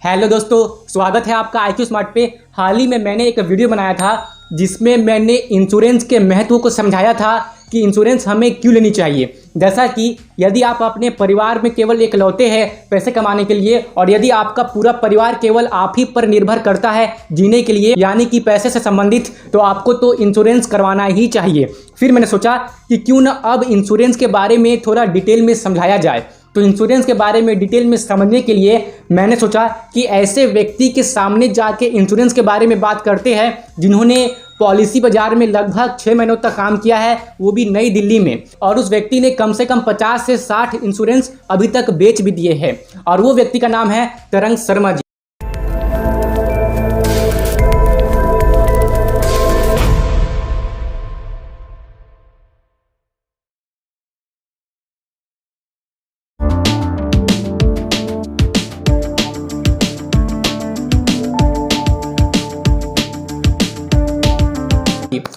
Hello दोस्तों, स्वागत है आपका IQ स्मार्ट पे। हाल ही में मैंने एक वीडियो बनाया था जिसमें मैंने इंश्योरेंस के महत्व को समझाया था कि इंश्योरेंस हमें क्यों लेनी चाहिए। जैसा कि यदि आप अपने परिवार में केवल इकलौते हैं पैसे कमाने के लिए और यदि आपका पूरा परिवार केवल आप ही पर निर्भर करता है जीने के लिए, यानी कि पैसे से संबंधित, तो आपको तो इंश्योरेंस करवाना ही चाहिए। फिर मैंने सोचा कि क्यों ना अब इंश्योरेंस के बारे में थोड़ा डिटेल में समझाया जाए। तो इंश्योरेंस के बारे में डिटेल में समझने के लिए मैंने सोचा कि ऐसे व्यक्ति के सामने जाके इंश्योरेंस के बारे में बात करते हैं जिन्होंने पॉलिसी बाजार में लगभग 6 महीनों तक काम किया है, वो भी नई दिल्ली में। और उस व्यक्ति ने कम से कम 50 से 60 इंश्योरेंस अभी तक बेच भी दिए हैं और वो व्यक्ति का नाम है तरंग शर्मा जी।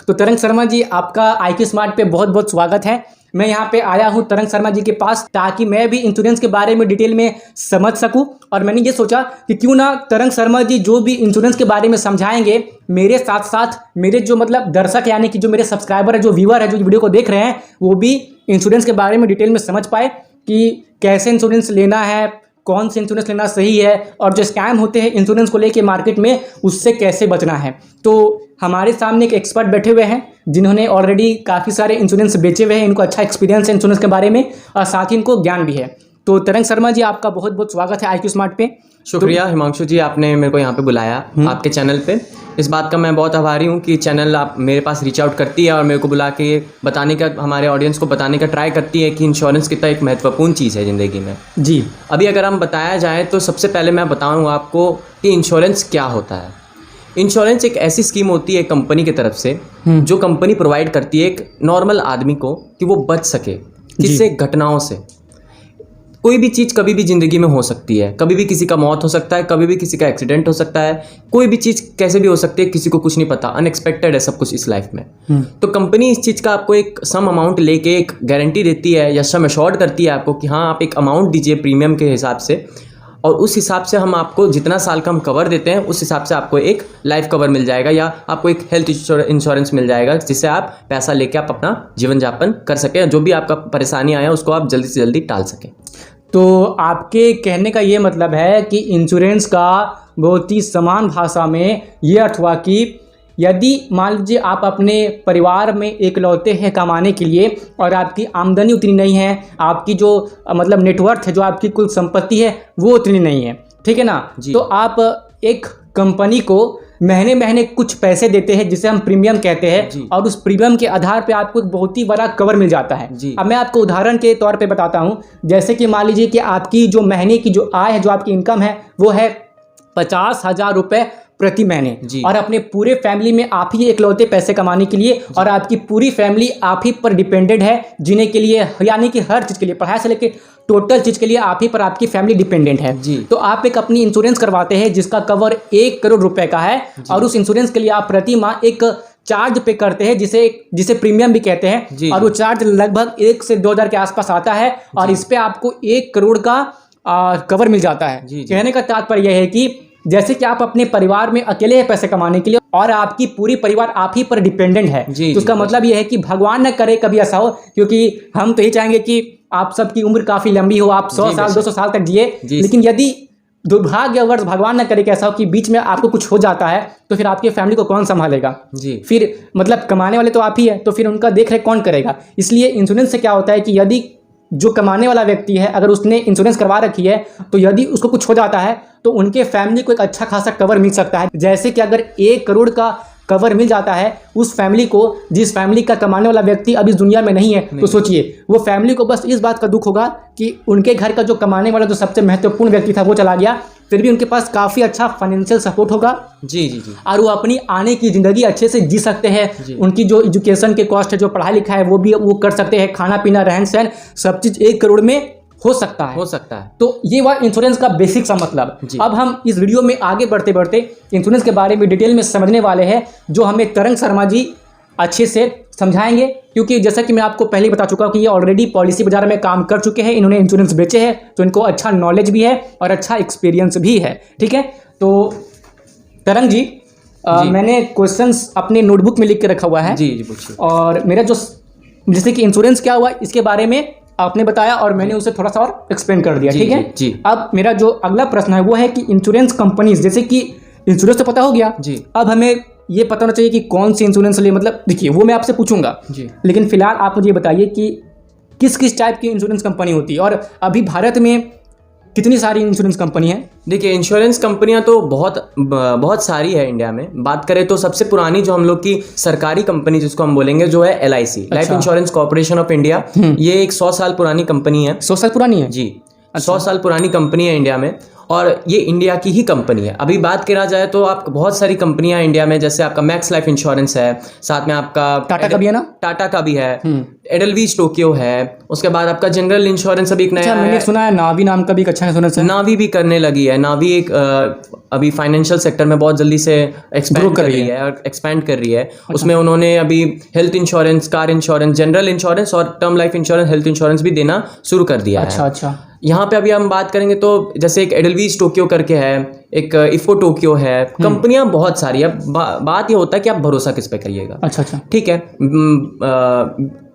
तो तरंग शर्मा जी, आपका IQ स्मार्ट पे बहुत बहुत स्वागत है। मैं यहाँ पे आया हूँ तरंग शर्मा जी के पास ताकि मैं भी इंश्योरेंस के बारे में डिटेल में समझ सकूँ। और मैंने ये सोचा कि क्यों ना तरंग शर्मा जी जो भी इंश्योरेंस के बारे में समझाएंगे, मेरे साथ साथ मेरे जो दर्शक यानी कि जो मेरे सब्सक्राइबर है, जो व्यूअर है, जो वीडियो को देख रहे हैं, वो भी इंश्योरेंस के बारे में डिटेल में समझ पाए कि कैसे इंश्योरेंस लेना है, कौन से इंश्योरेंस लेना सही है और जो स्कैम होते हैं इंश्योरेंस को लेके मार्केट में, उससे कैसे बचना है। तो हमारे सामने एक एक्सपर्ट बैठे हुए हैं जिन्होंने ऑलरेडी काफ़ी सारे इंश्योरेंस बेचे हुए हैं, इनको अच्छा एक्सपीरियंस है इंश्योरेंस के बारे में और साथ ही इनको ज्ञान भी है। तो तरंग शर्मा जी, आपका बहुत बहुत स्वागत है IQ स्मार्ट पे। शुक्रिया हिमांशु जी, आपने मेरे को यहाँ पे बुलाया आपके चैनल पे। इस बात का मैं बहुत आभारी हूँ कि चैनल आप मेरे पास रीच आउट करती है और मेरे को बुला के बताने का, हमारे ऑडियंस को बताने का ट्राई करती है कि इंश्योरेंस कितना एक महत्वपूर्ण चीज़ है ज़िंदगी में। जी, अभी अगर हम बताया जाए तो सबसे पहले मैं बताऊँगा आपको कि इंश्योरेंस क्या होता है। इंश्योरेंस एक ऐसी स्कीम होती है कंपनी की तरफ से जो कंपनी प्रोवाइड करती है एक नॉर्मल आदमी को कि वो बच सके किससे, घटनाओं से। कोई भी चीज़ कभी भी ज़िंदगी में हो सकती है, कभी भी किसी का मौत हो सकता है, कभी भी किसी का एक्सीडेंट हो सकता है, कोई भी चीज़ कैसे भी हो सकती है, किसी को कुछ नहीं पता, अनएक्सपेक्टेड है सब कुछ इस लाइफ में। तो कंपनी इस चीज़ का आपको एक सम अमाउंट लेके एक गारंटी देती है या सम एश्योर्ड करती है आपको कि हाँ आप एक अमाउंट दीजिए प्रीमियम के हिसाब से, और उस हिसाब से हम आपको जितना साल का हम कवर देते हैं उस हिसाब से आपको एक लाइफ कवर मिल जाएगा या आपको एक हेल्थ इंश्योरेंस मिल जाएगा, जिससे आप पैसा लेके आप अपना जीवन यापन कर सकें, जो भी आपका परेशानी आया उसको आप जल्दी से जल्दी टाल सकें। तो आपके कहने का ये मतलब है कि इंश्योरेंस का बहुत ही समान भाषा में ये अर्थ हुआ कि यदि मान लीजिए आप अपने परिवार में इकलौते हैं कमाने के लिए और आपकी आमदनी उतनी नहीं है, आपकी जो नेटवर्थ है, जो आपकी कुल संपत्ति है, वो उतनी नहीं है, ठीक है ना, तो आप एक कंपनी को महीने महीने कुछ पैसे देते हैं जिसे हम प्रीमियम कहते हैं और उस प्रीमियम के आधार पे आपको एक बहुत ही बड़ा कवर मिल जाता है। अब मैं आपको उदाहरण के तौर पे बताता हूँ। जैसे कि मान लीजिए कि आपकी जो महीने की जो आय है, जो आपकी इनकम है, वो है 50,000 रुपये प्रति महीने और अपने पूरे फैमिली में आप ही इकलौते पैसे कमाने के लिए और आपकी पूरी फैमिली आप ही पर डिपेंडेंट है जीने के लिए, यानी कि हर चीज़ के लिए, पढ़ाई से लेकर टोटल चीज़ के लिए आप ही पर आपकी फैमिली डिपेंडेंट है। तो आप एक अपनी इंश्योरेंस करवाते हैं जिसका कवर 1 करोड़ रुपए का है और उस इंश्योरेंस के लिए आप प्रति माह एक चार्ज पे करते हैं जिसे प्रीमियम भी कहते हैं, और वो चार्ज लगभग 1 से 2 हज़ार के आसपास आता है और इस पे आपको 1 करोड़ का कवर मिल जाता है। कहने का तात्पर्य यह है कि जैसे कि आप अपने परिवार में अकेले हैं पैसे कमाने के लिए और आपकी पूरी परिवार आप ही पर डिपेंडेंट है, तो उसका मतलब यह है कि भगवान न करे कभी ऐसा हो, क्योंकि हम तो यही चाहेंगे कि आप सबकी उम्र काफी लंबी हो, आप 100 साल 200 साल तक जिए, लेकिन यदि दुर्भाग्यवश भगवान न करे कि ऐसा हो कि बीच में आपको कुछ हो जाता है तो फिर आपकी फैमिली को कौन संभालेगा? फिर कमाने वाले तो आप ही है, तो फिर उनका देख रेख कौन करेगा? इसलिए इंश्योरेंस से क्या होता है कि यदि जो कमाने वाला व्यक्ति है अगर उसने इंश्योरेंस करवा रखी है तो यदि उसको कुछ हो जाता है तो उनके फैमिली को एक अच्छा खासा कवर मिल सकता है। जैसे कि अगर 1 करोड़ का कवर मिल जाता है उस फैमिली को, जिस फैमिली का कमाने वाला व्यक्ति अभी इस दुनिया में नहीं है, तो सोचिए वो फैमिली को बस इस बात का दुख होगा कि उनके घर का जो कमाने वाला जो सबसे महत्वपूर्ण व्यक्ति था वो चला गया, फिर भी उनके पास काफ़ी अच्छा फाइनेंशियल सपोर्ट होगा और वो अपनी आने की ज़िंदगी अच्छे से जी सकते हैं। उनकी जो एजुकेशन के कॉस्ट है, जो पढ़ाई लिखा है, वो कर सकते हैं, खाना पीना रहन सहन सब चीज़ 1 करोड़ में हो सकता है। तो ये हुआ इंश्योरेंस का बेसिक सा मतलब। अब हम इस वीडियो में आगे बढ़ते बढ़ते इंश्योरेंस के बारे में डिटेल में समझने वाले हैं, जो हमें तरंग शर्मा जी अच्छे से समझाएंगे, क्योंकि जैसा कि मैं आपको पहले ही बता चुका हूँ कि ये ऑलरेडी पॉलिसी बाजार में काम कर चुके हैं, इन्होंने इंश्योरेंस बेचे हैं, तो इनको अच्छा नॉलेज भी है और अच्छा एक्सपीरियंस भी है। ठीक है, तो तरंग जी, मैंने क्वेश्चंस अपने नोटबुक में लिख के रखा हुआ है। जी जी पूछिए। और मेरा जो जैसे कि इंश्योरेंस क्या हुआ इसके बारे में आपने बताया और मैंने उसे थोड़ा सा और एक्सप्लेन कर दिया। ठीक है जी। अब मेरा जो अगला प्रश्न है वो है कि इंश्योरेंस कंपनीज, जैसे कि इंश्योरेंस तो पता हो गया जी, अब हमें ये पता होना चाहिए कि कौन सी इंश्योरेंस ले, मतलब देखिए वो मैं आपसे पूछूंगा जी, लेकिन फिलहाल आप मुझे बताइए कि किस किस टाइप की इंश्योरेंस कंपनी होती है और अभी भारत में कितनी सारी इंश्योरेंस कंपनी है। देखिए इंश्योरेंस कंपनियां तो बहुत सारी है इंडिया में। बात करें तो सबसे पुरानी जो हम लोग की सरकारी कंपनी जिसको हम बोलेंगे जो है LIC, life insurance corporation of India. ये एक 100 साल पुरानी कंपनी है। 100 साल पुरानी है जी, 100 साल पुरानी कंपनी है इंडिया में और ये इंडिया की ही कंपनी है। अभी बात करा जाए तो आप बहुत सारी कंपनियां इंडिया में, जैसे आपका मैक्स लाइफ इंश्योरेंस है, साथ में आपका टाटा का भी है ना, टाटा का भी है, एडलवीज टोक्यो है, उसके बाद आपका जनरल इंश्योरेंस अभी एक नया मैंने सुना है नावी नाम का भी एक अच्छा इंश्योरेंस है। नावी भी करने लगी है। नावी एक अभी फाइनेंशियल सेक्टर में बहुत जल्दी से एक्सपैंड कर रही है और एक्सपैंड कर रही है। उसमें उन्होंने अभी health insurance, car insurance, general insurance और term life insurance, health insurance भी देना शुरू कर दिया है। अच्छा। यहाँ पे अभी हम बात करेंगे तो जैसे एक एडलवीज टोक्यो करके है, एक इफो टोक्यो है, कंपनियां बहुत सारी है। बात ये होता है कि आप भरोसा किस पे करिएगा। अच्छा ठीक है।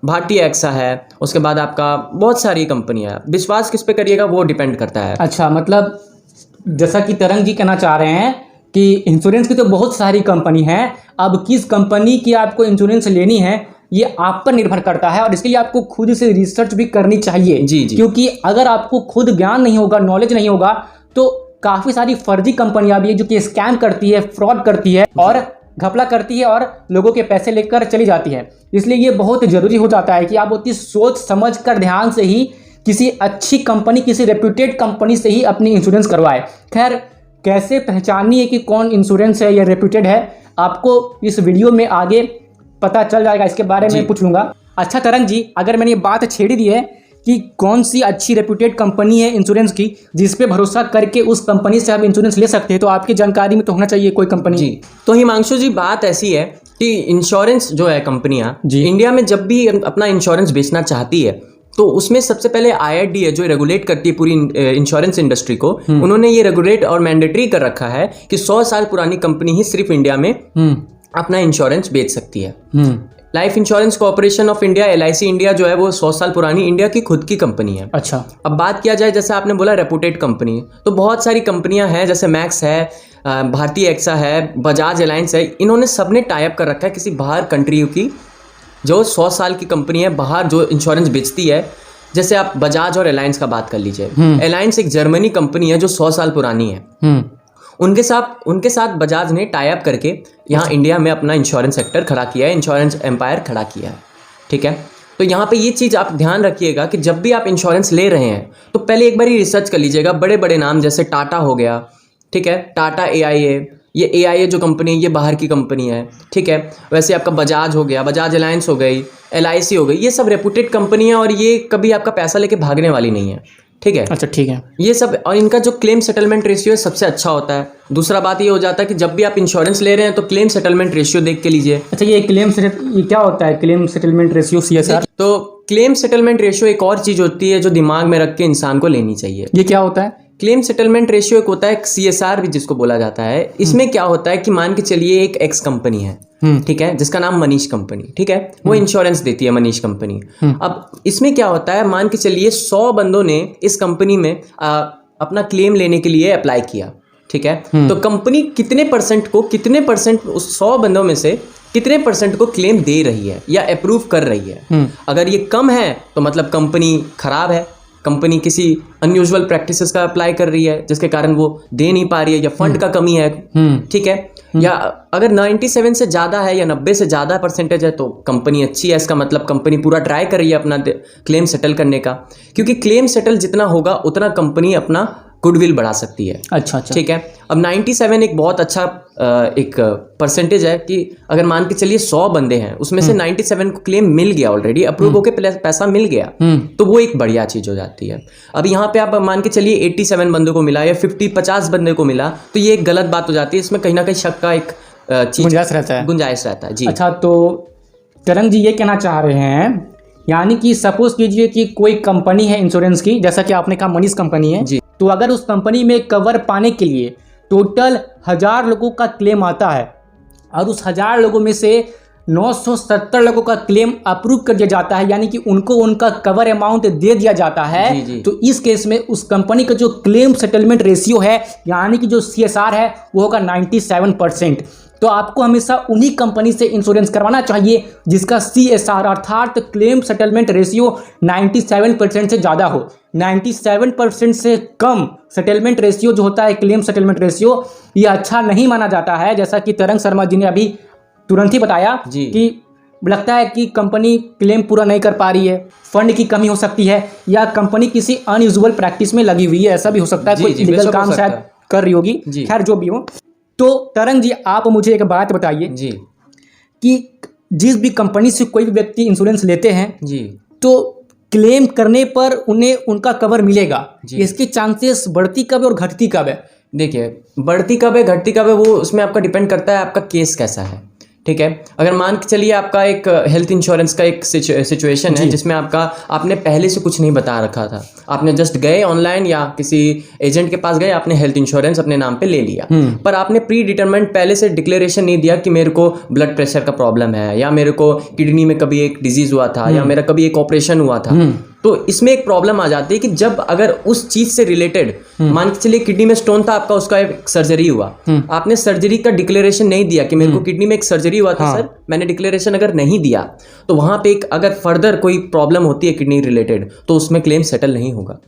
भारतीय एक्सा है, उसके बाद आपका बहुत सारी कंपनियां है, विश्वास किस पे करिएगा वो डिपेंड करता है। अच्छा, मतलब जैसा कि तरंग जी कहना चाह रहे हैं कि इंश्योरेंस की तो बहुत सारी कंपनी है, अब किस कंपनी की आपको इंश्योरेंस लेनी है ये आप पर निर्भर करता है और इसके लिए आपको खुद से रिसर्च भी करनी चाहिए। जी जी। क्योंकि अगर आपको खुद ज्ञान नहीं होगा, नॉलेज नहीं होगा, तो काफ़ी सारी फर्जी कंपनियां भी है जो कि स्कैम करती है, फ्रॉड करती है और घपला करती है और लोगों के पैसे लेकर चली जाती है। इसलिए ये बहुत ज़रूरी हो जाता है कि आप उतनी सोच समझ कर ध्यान से ही किसी अच्छी कंपनी, किसी रेप्यूटेड कंपनी से ही अपनी इंश्योरेंस करवाए। खैर, कैसे पहचानिए कि कौन इंश्योरेंस है या रेप्यूटेड है, आपको इस वीडियो में आगे पता चल जाएगा, इसके बारे में पूछ लूँगा। अच्छा तरंग जी, अगर मैंने ये बात छेड़ी दी है कि कौन सी अच्छी रेप्यूटेड कंपनी है इंश्योरेंस की जिस पे भरोसा करके उस कंपनी से आप इंश्योरेंस ले सकते हैं, तो आपकी जानकारी में तो होना चाहिए कोई कंपनी। जी, तो हिमांशु जी बात ऐसी है कि इंश्योरेंस जो है कंपनियां इंडिया में जब भी अपना इंश्योरेंस बेचना चाहती है तो उसमें सबसे पहले IRDA जो रेगुलेट करती है पूरी इंश्योरेंस इंडस्ट्री को, उन्होंने ये रेगुलेट और मैंडेटरी कर रखा है कि 100 साल पुरानी कंपनी ही सिर्फ इंडिया में अपना इंश्योरेंस बेच सकती है। Life insurance corporation of India LIC India जो है वो 100 साल पुरानी इंडिया की खुद की कंपनी है। अच्छा, अब बात किया जाए जैसे आपने बोला रेपुटेड कंपनी, तो बहुत सारी कंपनियां हैं, जैसे मैक्स है, भारतीय एक्सा है, बजाज एलायंस है, इन्होंने सबने टाई अप कर रखा है किसी बाहर कंट्री की जो 100 साल की कंपनी है, बाहर जो इंश्योरेंस बेचती है। जैसे आप बजाज और एलायंस का बात कर लीजिए। एलायंस एक जर्मनी कंपनी है जो 100 साल पुरानी है। उनके साथ बजाज ने टाई अप करके यहाँ इंडिया में अपना इंश्योरेंस सेक्टर खड़ा किया है, इंश्योरेंस एम्पायर खड़ा किया है। ठीक है, तो यहाँ पे ये चीज़ आप ध्यान रखिएगा कि जब भी आप इंश्योरेंस ले रहे हैं तो पहले एक बार ही रिसर्च कर लीजिएगा। बड़े बड़े नाम जैसे टाटा हो गया, ठीक है, टाटा AIA, ये AIA जो कंपनी है ये बाहर की कंपनी है। ठीक है, वैसे आपका बजाज हो गया, बजाज एलायंस हो गई, LIC हो गई, ये सब रेपुटेड कंपनी है और ये कभी आपका पैसा लेके भागने वाली नहीं है। ठीक है, अच्छा ठीक है, ये सब, और इनका जो क्लेम सेटलमेंट रेशियो है सबसे अच्छा होता है। दूसरा बात ये हो जाता है कि जब भी आप इंश्योरेंस ले रहे हैं तो क्लेम सेटलमेंट रेशियो देख के लीजिए। अच्छा, ये क्या होता है क्लेम सेटलमेंट रेशियो, CSR? तो क्लेम सेटलमेंट रेशियो एक और चीज होती है जो दिमाग में रख के इंसान को लेनी चाहिए। ये क्या होता है? क्लेम सेटलमेंट रेशियो एक होता है, CSR भी जिसको बोला जाता है। इसमें क्या होता है कि मान के चलिए एक एक्स कंपनी है, ठीक है, जिसका नाम मनीष कंपनी, ठीक है, वो इंश्योरेंस देती है मनीष कंपनी। अब इसमें क्या होता है, मान के चलिए 100 बंदों ने इस कंपनी में अपना क्लेम लेने के लिए अप्लाई किया। ठीक है, तो कंपनी कितने परसेंट उस 100 बंदों में से कितने परसेंट को क्लेम दे रही है या अप्रूव कर रही है। अगर ये कम है तो मतलब कंपनी खराब है, कंपनी किसी अनयूजुअल प्रैक्टिसेस का अप्लाई कर रही है जिसके कारण वो दे नहीं पा रही है या फंड का कमी है। ठीक है, या अगर 97 से ज़्यादा है या 90 से ज़्यादा परसेंटेज है तो कंपनी अच्छी है, इसका मतलब कंपनी पूरा ट्राई कर रही है अपना क्लेम सेटल करने का, क्योंकि क्लेम सेटल जितना होगा उतना कंपनी अपना गुडविल बढ़ा सकती है। अच्छा, ठीक है। अब 97 एक बहुत अच्छा एक परसेंटेज है कि अगर मान के चलिए 100 बंदे हैं उसमें से 97 को क्लेम मिल गया, ऑलरेडी अप्रूव होके पैसा मिल गया, तो वो एक बढ़िया चीज हो जाती है। अब यहाँ पे आप मान के चलिए 87 बंदों को मिला या 50 बंदे को मिला तो ये एक गलत बात हो जाती है, इसमें कहीं ना कहीं शक का एक चीज गुंजाइश रहता है जी। अच्छा, तो तरंग जी ये कहना चाह रहे हैं, यानी कि सपोज कीजिए कि कोई कंपनी है इंश्योरेंस की, जैसा कि आपने कहा मनीष कंपनी है जी। तो अगर उस कंपनी में कवर पाने के लिए टोटल 1000 लोगों का क्लेम आता है और उस 1000 लोगों में से 970 लोगों का क्लेम अप्रूव कर दिया जाता है, यानी कि उनको उनका कवर अमाउंट दे दिया जाता है, जी, जी। तो इस केस में उस कंपनी का जो क्लेम सेटलमेंट रेशियो है, यानी कि जो CSR है, वो होगा 97%। तो आपको हमेशा उन्हीं कंपनी से इंश्योरेंस करवाना चाहिए जिसका CSR अर्थात क्लेम सेटलमेंट रेशियो 97% से ज़्यादा हो। 97% से कम सेटलमेंट रेशियो जो होता है, क्लेम सेटलमेंट रेशियो, ये अच्छा नहीं माना जाता है। जैसा कि तरंग शर्मा जी ने अभी तुरंत ही बताया जी। कि लगता है कि कंपनी क्लेम पूरा नहीं कर पा रही है, फंड की कमी हो सकती है, या कंपनी किसी अनयूजुअल प्रैक्टिस में लगी हुई है, ऐसा भी हो सकता है। जी, कोई जी, इलीगल बेशक हो काम सकता शायद है। कर रही होगी, जी। खैर जो भी हो। तो तरंग जी आप मुझे एक बात बताइए जी कि जिस भी कंपनी से कोई भी व्यक्ति इंश्योरेंस लेते हैं जी तो क्लेम करने पर उन्हें उनका कवर मिलेगा, जी। इसके चांसेस बढ़ती कब है और घटती कब है? देखिए, बढ़ती कब है घटती कब है वो उसमें आपका डिपेंड करता है आपका केस कैसा है। ठीक है, अगर मान के चलिए आपका एक हेल्थ इंश्योरेंस का एक सिचुएशन है जिसमें आपने पहले से कुछ नहीं बता रखा था, आपने जस्ट गए ऑनलाइन या किसी एजेंट के पास गए, आपने हेल्थ इंश्योरेंस अपने नाम पे ले लिया, पर आपने प्री डिटरमाइंड पहले से डिक्लेरेशन नहीं दिया कि मेरे को ब्लड प्रेशर का प्रॉब्लम है, या मेरे को किडनी में कभी एक डिजीज हुआ था, या मेरा कभी एक ऑपरेशन हुआ था। तो इसमें एक प्रॉब्लम आ जाती है कि जब अगर उस चीज से रिलेटेड मान के चलिए किडनी में स्टोन था आपका, उसका एक सर्जरी हुआ, आपने सर्जरी का डिक्लेरेशन नहीं दिया कि मेरे को किडनी में एक सर्जरी हुआ था सर, मैंने डिक्लेरेशन अगर नहीं दिया तो वहां पे एक अगर फर्दर कोई प्रॉब्लम होती है किडनी रिलेटेड तो उसमें क्लेम सेटल नहीं होगा,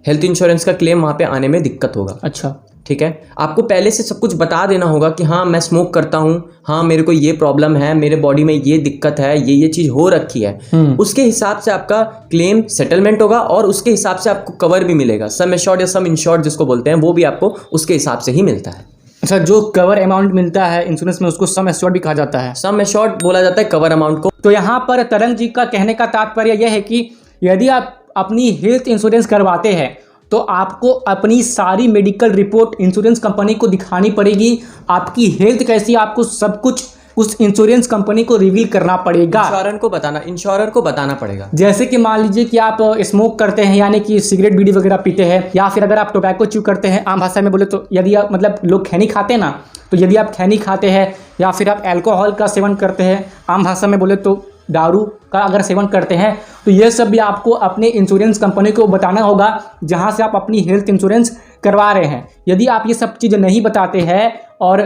हेल्थ इंश्योरेंस का क्लेम वहां पे आने में दिक्कत होगा। अच्छा, ठीक है, आपको पहले से सब कुछ बता देना होगा कि हाँ मैं स्मोक करता हूँ, हाँ मेरे को ये प्रॉब्लम है, मेरे बॉडी में ये दिक्कत है, ये चीज़ हो रखी है, उसके हिसाब से आपका क्लेम सेटलमेंट होगा और उसके हिसाब से आपको कवर भी मिलेगा। सम एश्योर्ड या सम इंश्योर्ड जिसको बोलते हैं वो भी आपको उसके हिसाब से ही मिलता है। अच्छा, जो कवर अमाउंट मिलता है इंश्योरेंस में उसको सम एश्योर्ड भी कहा जाता है। सम एश्योर्ड बोला जाता है कवर अमाउंट को। तो यहाँ पर तरंग जी का कहने का तात्पर्य यह है कि यदि आप अपनी हेल्थ इंश्योरेंस करवाते हैं तो आपको अपनी सारी मेडिकल रिपोर्ट इंश्योरेंस कंपनी को दिखानी पड़ेगी, आपकी हेल्थ कैसी है आपको सब कुछ उस इंश्योरेंस कंपनी को रिवील करना पड़ेगा, इंश्योरर को बताना पड़ेगा। जैसे कि मान लीजिए कि आप स्मोक करते हैं, यानी कि सिगरेट बीड़ी वगैरह पीते हैं, या फिर अगर आप टोबैको च्यू करते हैं, आम भाषा में बोले तो यदि आप मतलब लोग खैनी खाते हैं ना, तो यदि आप खैनी खाते हैं या फिर आप अल्कोहल का सेवन करते हैं, आम भाषा में बोले तो दारू का अगर सेवन करते हैं, तो ये सब भी आपको अपने इंश्योरेंस कंपनी को बताना होगा जहां से आप अपनी हेल्थ इंश्योरेंस करवा रहे हैं। यदि आप ये सब चीज़ें नहीं बताते हैं और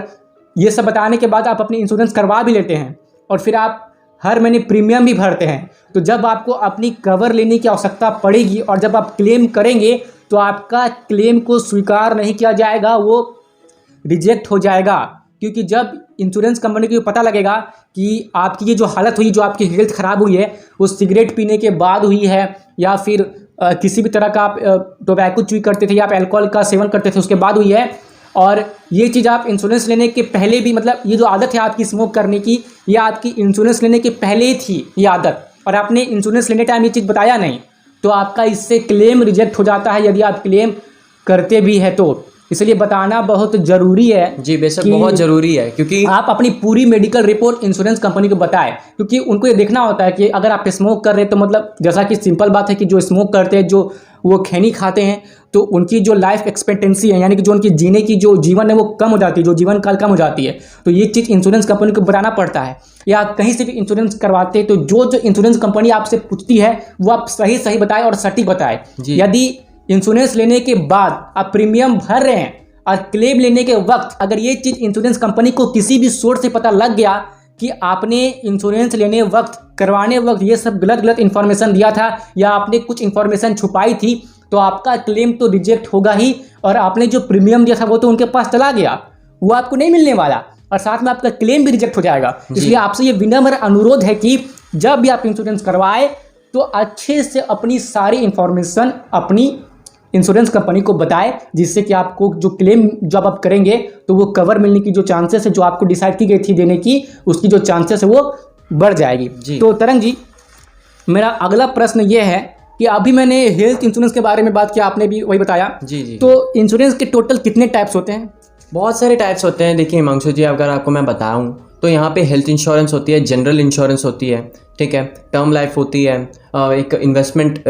ये सब बताने के बाद आप अपनी इंश्योरेंस करवा भी लेते हैं और फिर आप हर महीने प्रीमियम भी भरते हैं, तो जब आपको अपनी कवर लेने की आवश्यकता पड़ेगी और जब आप क्लेम करेंगे तो आपका क्लेम को स्वीकार नहीं किया जाएगा, वो रिजेक्ट हो जाएगा। क्योंकि जब इंश्योरेंस कंपनी को पता लगेगा कि आपकी ये जो हालत हुई, जो आपकी हेल्थ ख़राब हुई है, वो सिगरेट पीने के बाद हुई है या फिर किसी भी तरह का आप टोबैको च्यू करते थे या आप अल्कोहल का सेवन करते थे उसके बाद हुई है, और ये चीज़ आप इंश्योरेंस लेने के पहले भी, मतलब ये जो आदत है आपकी स्मोक करने की, ये आपकी इंश्योरेंस लेने के पहले ही थी ये आदत, और आपने इंश्योरेंस लेने टाइम ये चीज़ बताया नहीं, तो आपका इससे क्लेम रिजेक्ट हो जाता है यदि आप क्लेम करते भी है तो। इसलिए बताना बहुत ज़रूरी है। जी बेशक बहुत ज़रूरी है, क्योंकि आप अपनी पूरी मेडिकल रिपोर्ट इंश्योरेंस कंपनी को बताएं, क्योंकि उनको ये देखना होता है कि अगर आप स्मोक कर रहे हैं तो मतलब जैसा कि सिंपल बात है कि जो स्मोक करते हैं, जो वो खैनी खाते हैं, तो उनकी जो लाइफ एक्सपेक्टेंसी है, यानी कि जो उनकी जीने की जो जीवन है वो कम हो जाती है, जो जीवन काल कम हो जाती है, तो ये चीज़ इंश्योरेंस कंपनी को बताना पड़ता है। या कहीं से भी इंश्योरेंस करवाते हैं तो जो इंश्योरेंस कंपनी आपसे पूछती है वो आप सही बताएं और सटीक बताएं। यदि इंश्योरेंस लेने के बाद आप प्रीमियम भर रहे हैं और क्लेम लेने के वक्त अगर ये चीज़ इंश्योरेंस कंपनी को किसी भी सोर्स से पता लग गया कि आपने इंश्योरेंस लेने वक्त, करवाने वक्त ये सब गलत इन्फॉर्मेशन दिया था या आपने कुछ इन्फॉर्मेशन छुपाई थी, तो आपका क्लेम तो रिजेक्ट होगा ही, और आपने जो प्रीमियम दिया था वो तो उनके पास चला गया, वो आपको नहीं मिलने वाला, और साथ में आपका क्लेम भी रिजेक्ट हो जाएगा। इसलिए आपसे ये विनम्र अनुरोध है कि जब भी आप इंश्योरेंस करवाए तो अच्छे से अपनी सारी इंफॉर्मेशन अपनी इंश्योरेंस कंपनी को बताएं, जिससे कि आपको जो क्लेम जब आप करेंगे तो वो कवर मिलने की जो चांसेस है, जो आपको डिसाइड की गई थी देने की, उसकी जो चांसेस है वो बढ़ जाएगी। तो तरंग जी, मेरा अगला प्रश्न ये है कि अभी मैंने हेल्थ इंश्योरेंस के बारे में बात किया, आपने भी वही बताया। जी। तो इंश्योरेंस के टोटल कितने टाइप्स होते हैं? बहुत सारे टाइप्स होते हैं। देखिए हिमांशु जी, अगर आपको मैं बताऊं तो यहाँ पे हेल्थ इंश्योरेंस होती है, जनरल इंश्योरेंस होती है, ठीक है, टर्म लाइफ होती है, एक इन्वेस्टमेंट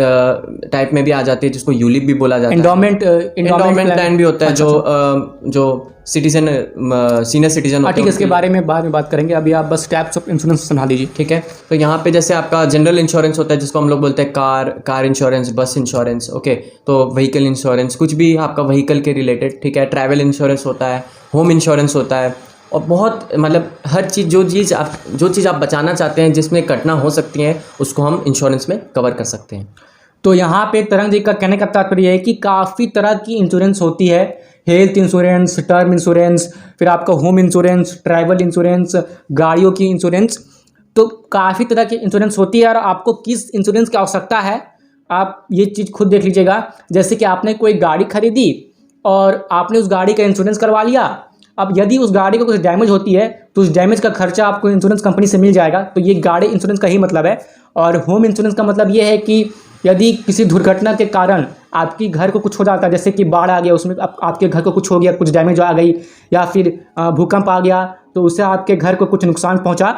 टाइप में भी आ जाती है जिसको यूलिप भी बोला जाता है। एंडोमेंट प्लान भी होता है। जो सिटीजन सीनियर सिटीजन होते हैं, ठीक है, इसके बारे में बाद में बात करेंगे। अभी आप बस टाइप्स ऑफ इंश्योरेंस समझा दीजिए। ठीक है, तो यहाँ पे जैसे आपका जनरल इंश्योरेंस होता है जिसको हम लोग बोलते हैं कार इंश्योरेंस, बस इंश्योरेंस, ओके, तो व्हीकल इंश्योरेंस, कुछ भी आपका व्हीकल के रिलेटेड, ठीक है, ट्रैवल इंश्योरेंस होता है, होम इंश्योरेंस होता है, और बहुत मतलब हर चीज़ जो चीज़ आप बचाना चाहते हैं जिसमें घटना हो सकती है उसको हम इंश्योरेंस में कवर कर सकते हैं। तो यहाँ पे तरंग जी का कहने का तात्पर्य है कि काफ़ी तरह की इंश्योरेंस होती है, हेल्थ इंश्योरेंस, टर्म इंश्योरेंस, फिर आपका होम इंश्योरेंस, ट्रैवल इंश्योरेंस, गाड़ियों की इंश्योरेंस, तो काफ़ी तरह की इंश्योरेंस होती है। और आपको किस इंश्योरेंस की आवश्यकता है आप ये चीज़ खुद देख लीजिएगा। जैसे कि आपने कोई गाड़ी खरीदी और आपने उस गाड़ी का इंश्योरेंस करवा लिया, अब यदि उस गाड़ी को कुछ डैमेज होती है तो उस डैमेज का खर्चा आपको इंश्योरेंस कंपनी से मिल जाएगा। तो ये गाड़ी इंश्योरेंस का ही मतलब है। और होम इंश्योरेंस का मतलब ये है कि यदि किसी दुर्घटना के कारण आपकी घर को कुछ हो जाता है, जैसे कि बाढ़ आ गया, उसमें आपके घर को कुछ हो गया, कुछ डैमेज आ गई, या फिर भूकंप आ गया तो उससे आपके घर को कुछ नुकसान पहुंचा,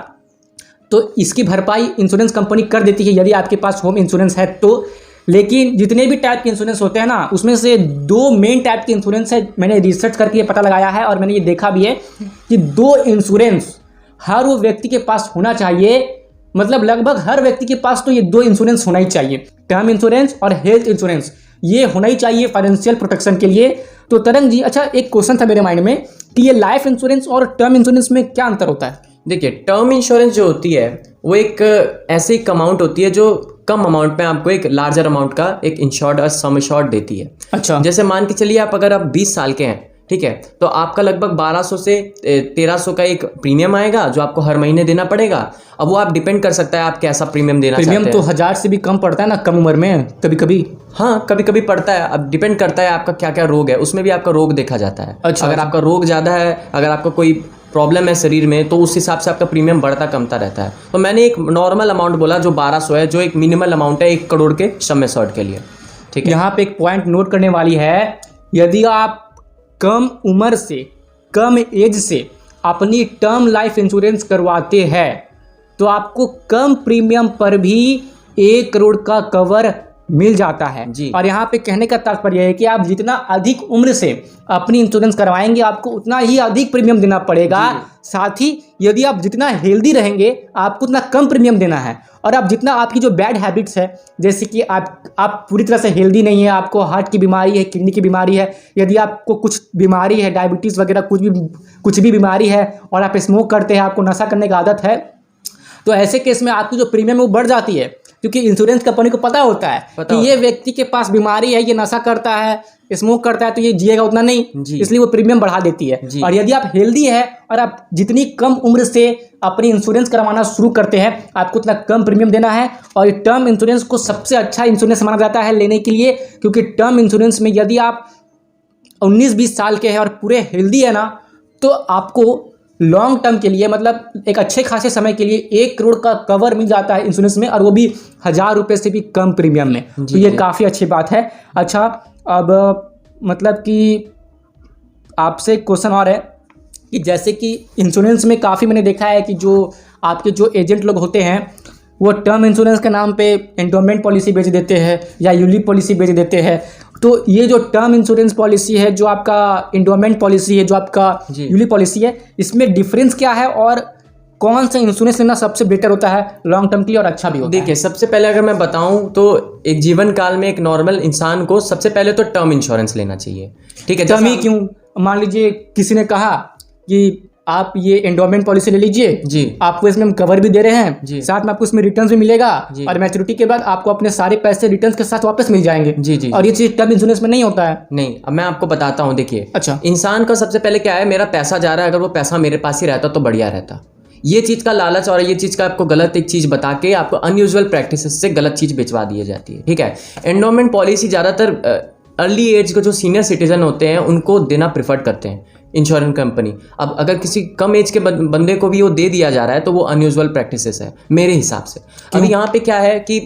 तो इसकी भरपाई इंश्योरेंस कंपनी कर देती है यदि आपके पास होम इंश्योरेंस है तो। लेकिन जितने भी टाइप के इंश्योरेंस होते हैं ना, उसमें से 2 मेन टाइप के इंश्योरेंस है। मैंने रिसर्च करके ये पता लगाया है और मैंने ये देखा भी है कि 2 इंश्योरेंस हर वो व्यक्ति के पास होना चाहिए। मतलब लगभग हर व्यक्ति के पास तो ये 2 इंश्योरेंस होना ही चाहिए, टर्म इंश्योरेंस और हेल्थ इंश्योरेंस, ये होना ही चाहिए फाइनेंशियल प्रोटेक्शन के लिए। तो तरंग जी, अच्छा एक क्वेश्चन था मेरे माइंड में कि ये लाइफ इंश्योरेंस और टर्म इंश्योरेंस में क्या अंतर होता है? देखिए, टर्म इंश्योरेंस जो होती है वो एक ऐसी अमाउंट होती है जो कम अमाउंट में आपको एक लार्जर अमाउंट का एक इंश्योर्ड और सम इंश्योर्ड देती है। अच्छा, जैसे मान के चलिए अगर आप 20 साल के हैं, ठीक है, तो आपका लगभग 1200 से 1300 का एक प्रीमियम आएगा जो आपको हर महीने देना पड़ेगा। अब वो आप डिपेंड कर सकता है आप कैसा प्रीमियम देना चाहते हैं। प्रीमियम तो 1000 से भी कम पड़ता है ना कम उम्र में, कभी कभी। हाँ, कभी कभी पड़ता है। अब डिपेंड करता है आपका क्या क्या रोग है, उसमें भी आपका रोग देखा जाता है। अच्छा, अगर आपका रोग ज़्यादा है, अगर आपका कोई प्रॉब्लम है शरीर में, तो उस हिसाब से आपका प्रीमियम बढ़ता कमता रहता है। तो मैंने एक नॉर्मल अमाउंट बोला जो 1200 है, जो एक मिनिमल अमाउंट है 1 करोड़ के सम एश्योर्ड के लिए, ठीक है। यहाँ पे एक पॉइंट नोट करने वाली है, यदि आप कम उम्र से, कम एज से अपनी टर्म लाइफ इंश्योरेंस करवाते हैं तो आपको कम प्रीमियम पर भी 1 करोड़ का कवर मिल जाता है जी। और यहाँ पे कहने का तात्पर्य है कि आप जितना अधिक उम्र से अपनी इंश्योरेंस करवाएंगे आपको उतना ही अधिक प्रीमियम देना पड़ेगा। साथ ही यदि आप जितना हेल्दी रहेंगे आपको उतना कम प्रीमियम देना है। और आप जितना आपकी जो बैड हैबिट्स है, जैसे कि आप पूरी तरह से हेल्दी नहीं है, आपको हार्ट की बीमारी है, किडनी की बीमारी है, यदि आपको कुछ बीमारी है, डायबिटीज़ वगैरह कुछ भी बीमारी है, और आप स्मोक करते हैं, आपको नशा करने की आदत है, तो ऐसे केस में आपकी जो प्रीमियम है वो बढ़ जाती है, क्योंकि इंश्योरेंस कंपनी को पता होता है कि ये व्यक्ति के पास बीमारी है, ये नशा करता है, स्मोक करता है, तो ये जिएगा उतना नहीं, इसलिए वो प्रीमियम बढ़ा देती है। और यदि आप हेल्दी है और आप जितनी कम उम्र से अपनी इंश्योरेंस करवाना शुरू करते हैं आपको उतना कम प्रीमियम देना है। और टर्म इंश्योरेंस को सबसे अच्छा इंश्योरेंस माना जाता है लेने के लिए, क्योंकि टर्म इंश्योरेंस में यदि आप 19-20 साल के हैं और पूरे हेल्दी है ना, तो आपको लॉन्ग टर्म के लिए, मतलब एक अच्छे खासे समय के लिए 1 करोड़ का कवर मिल जाता है इंश्योरेंस में, और वो भी 1000 रुपये से भी कम प्रीमियम में। तो ये काफ़ी अच्छी बात है। अच्छा, अब मतलब कि आपसे क्वेश्चन और है कि जैसे कि इंश्योरेंस में काफ़ी मैंने देखा है कि जो आपके जो एजेंट लोग होते हैं वो टर्म इंश्योरेंस के नाम पे एंडोमेंट पॉलिसी बेच देते हैं या यूलिप पॉलिसी बेच देते हैं। तो ये जो टर्म इंश्योरेंस पॉलिसी है, जो आपका एंडोमेंट पॉलिसी है, जो आपका यूलिप पॉलिसी है, इसमें डिफरेंस क्या है और कौन सा इंश्योरेंस लेना सबसे बेटर होता है लॉन्ग टर्म के लिए और अच्छा भी होता है? देखिए, सबसे पहले अगर मैं बताऊं तो एक जीवन काल में एक नॉर्मल इंसान को सबसे पहले तो टर्म इंश्योरेंस लेना चाहिए, ठीक है। टर्म ही क्यों? मान लीजिए किसी ने कहा कि आप ये एंडोमेंट पॉलिसी ले लीजिए जी, आपको इसमें हम कवर भी दे रहे हैं जी, साथ में आपको इसमें रिटर्न भी मिलेगा और मैच्योरिटी के बाद आपको अपने सारे पैसे रिटर्न के साथ वापस मिल जाएंगे जी जी। और ये चीज टर्म इंश्योरेंस में नहीं होता है। नहीं, अब मैं आपको बताता हूँ। देखिए, अच्छा, इंसान का सबसे पहले क्या है, मेरा पैसा जा रहा है, अगर वो पैसा मेरे पास ही रहता तो बढ़िया रहता। ये चीज़ का लालच और ये चीज़ का आपको गलत एक चीज़ बता के आपको अनयूजुअल प्रैक्टिसेस से गलत चीज़ बेचवा दी जाती है, ठीक है। एंडोमेंट पॉलिसी ज़्यादातर अर्ली एज के जो सीनियर सिटीजन होते हैं उनको देना प्रिफर्ड करते हैं इंश्योरेंस कंपनी। अब अगर किसी कम एज के बंदे को भी वो दे दिया जा रहा है तो वो अनयूजुअल प्रैक्टिसेस है मेरे हिसाब से। अभी यहाँ पे क्या है कि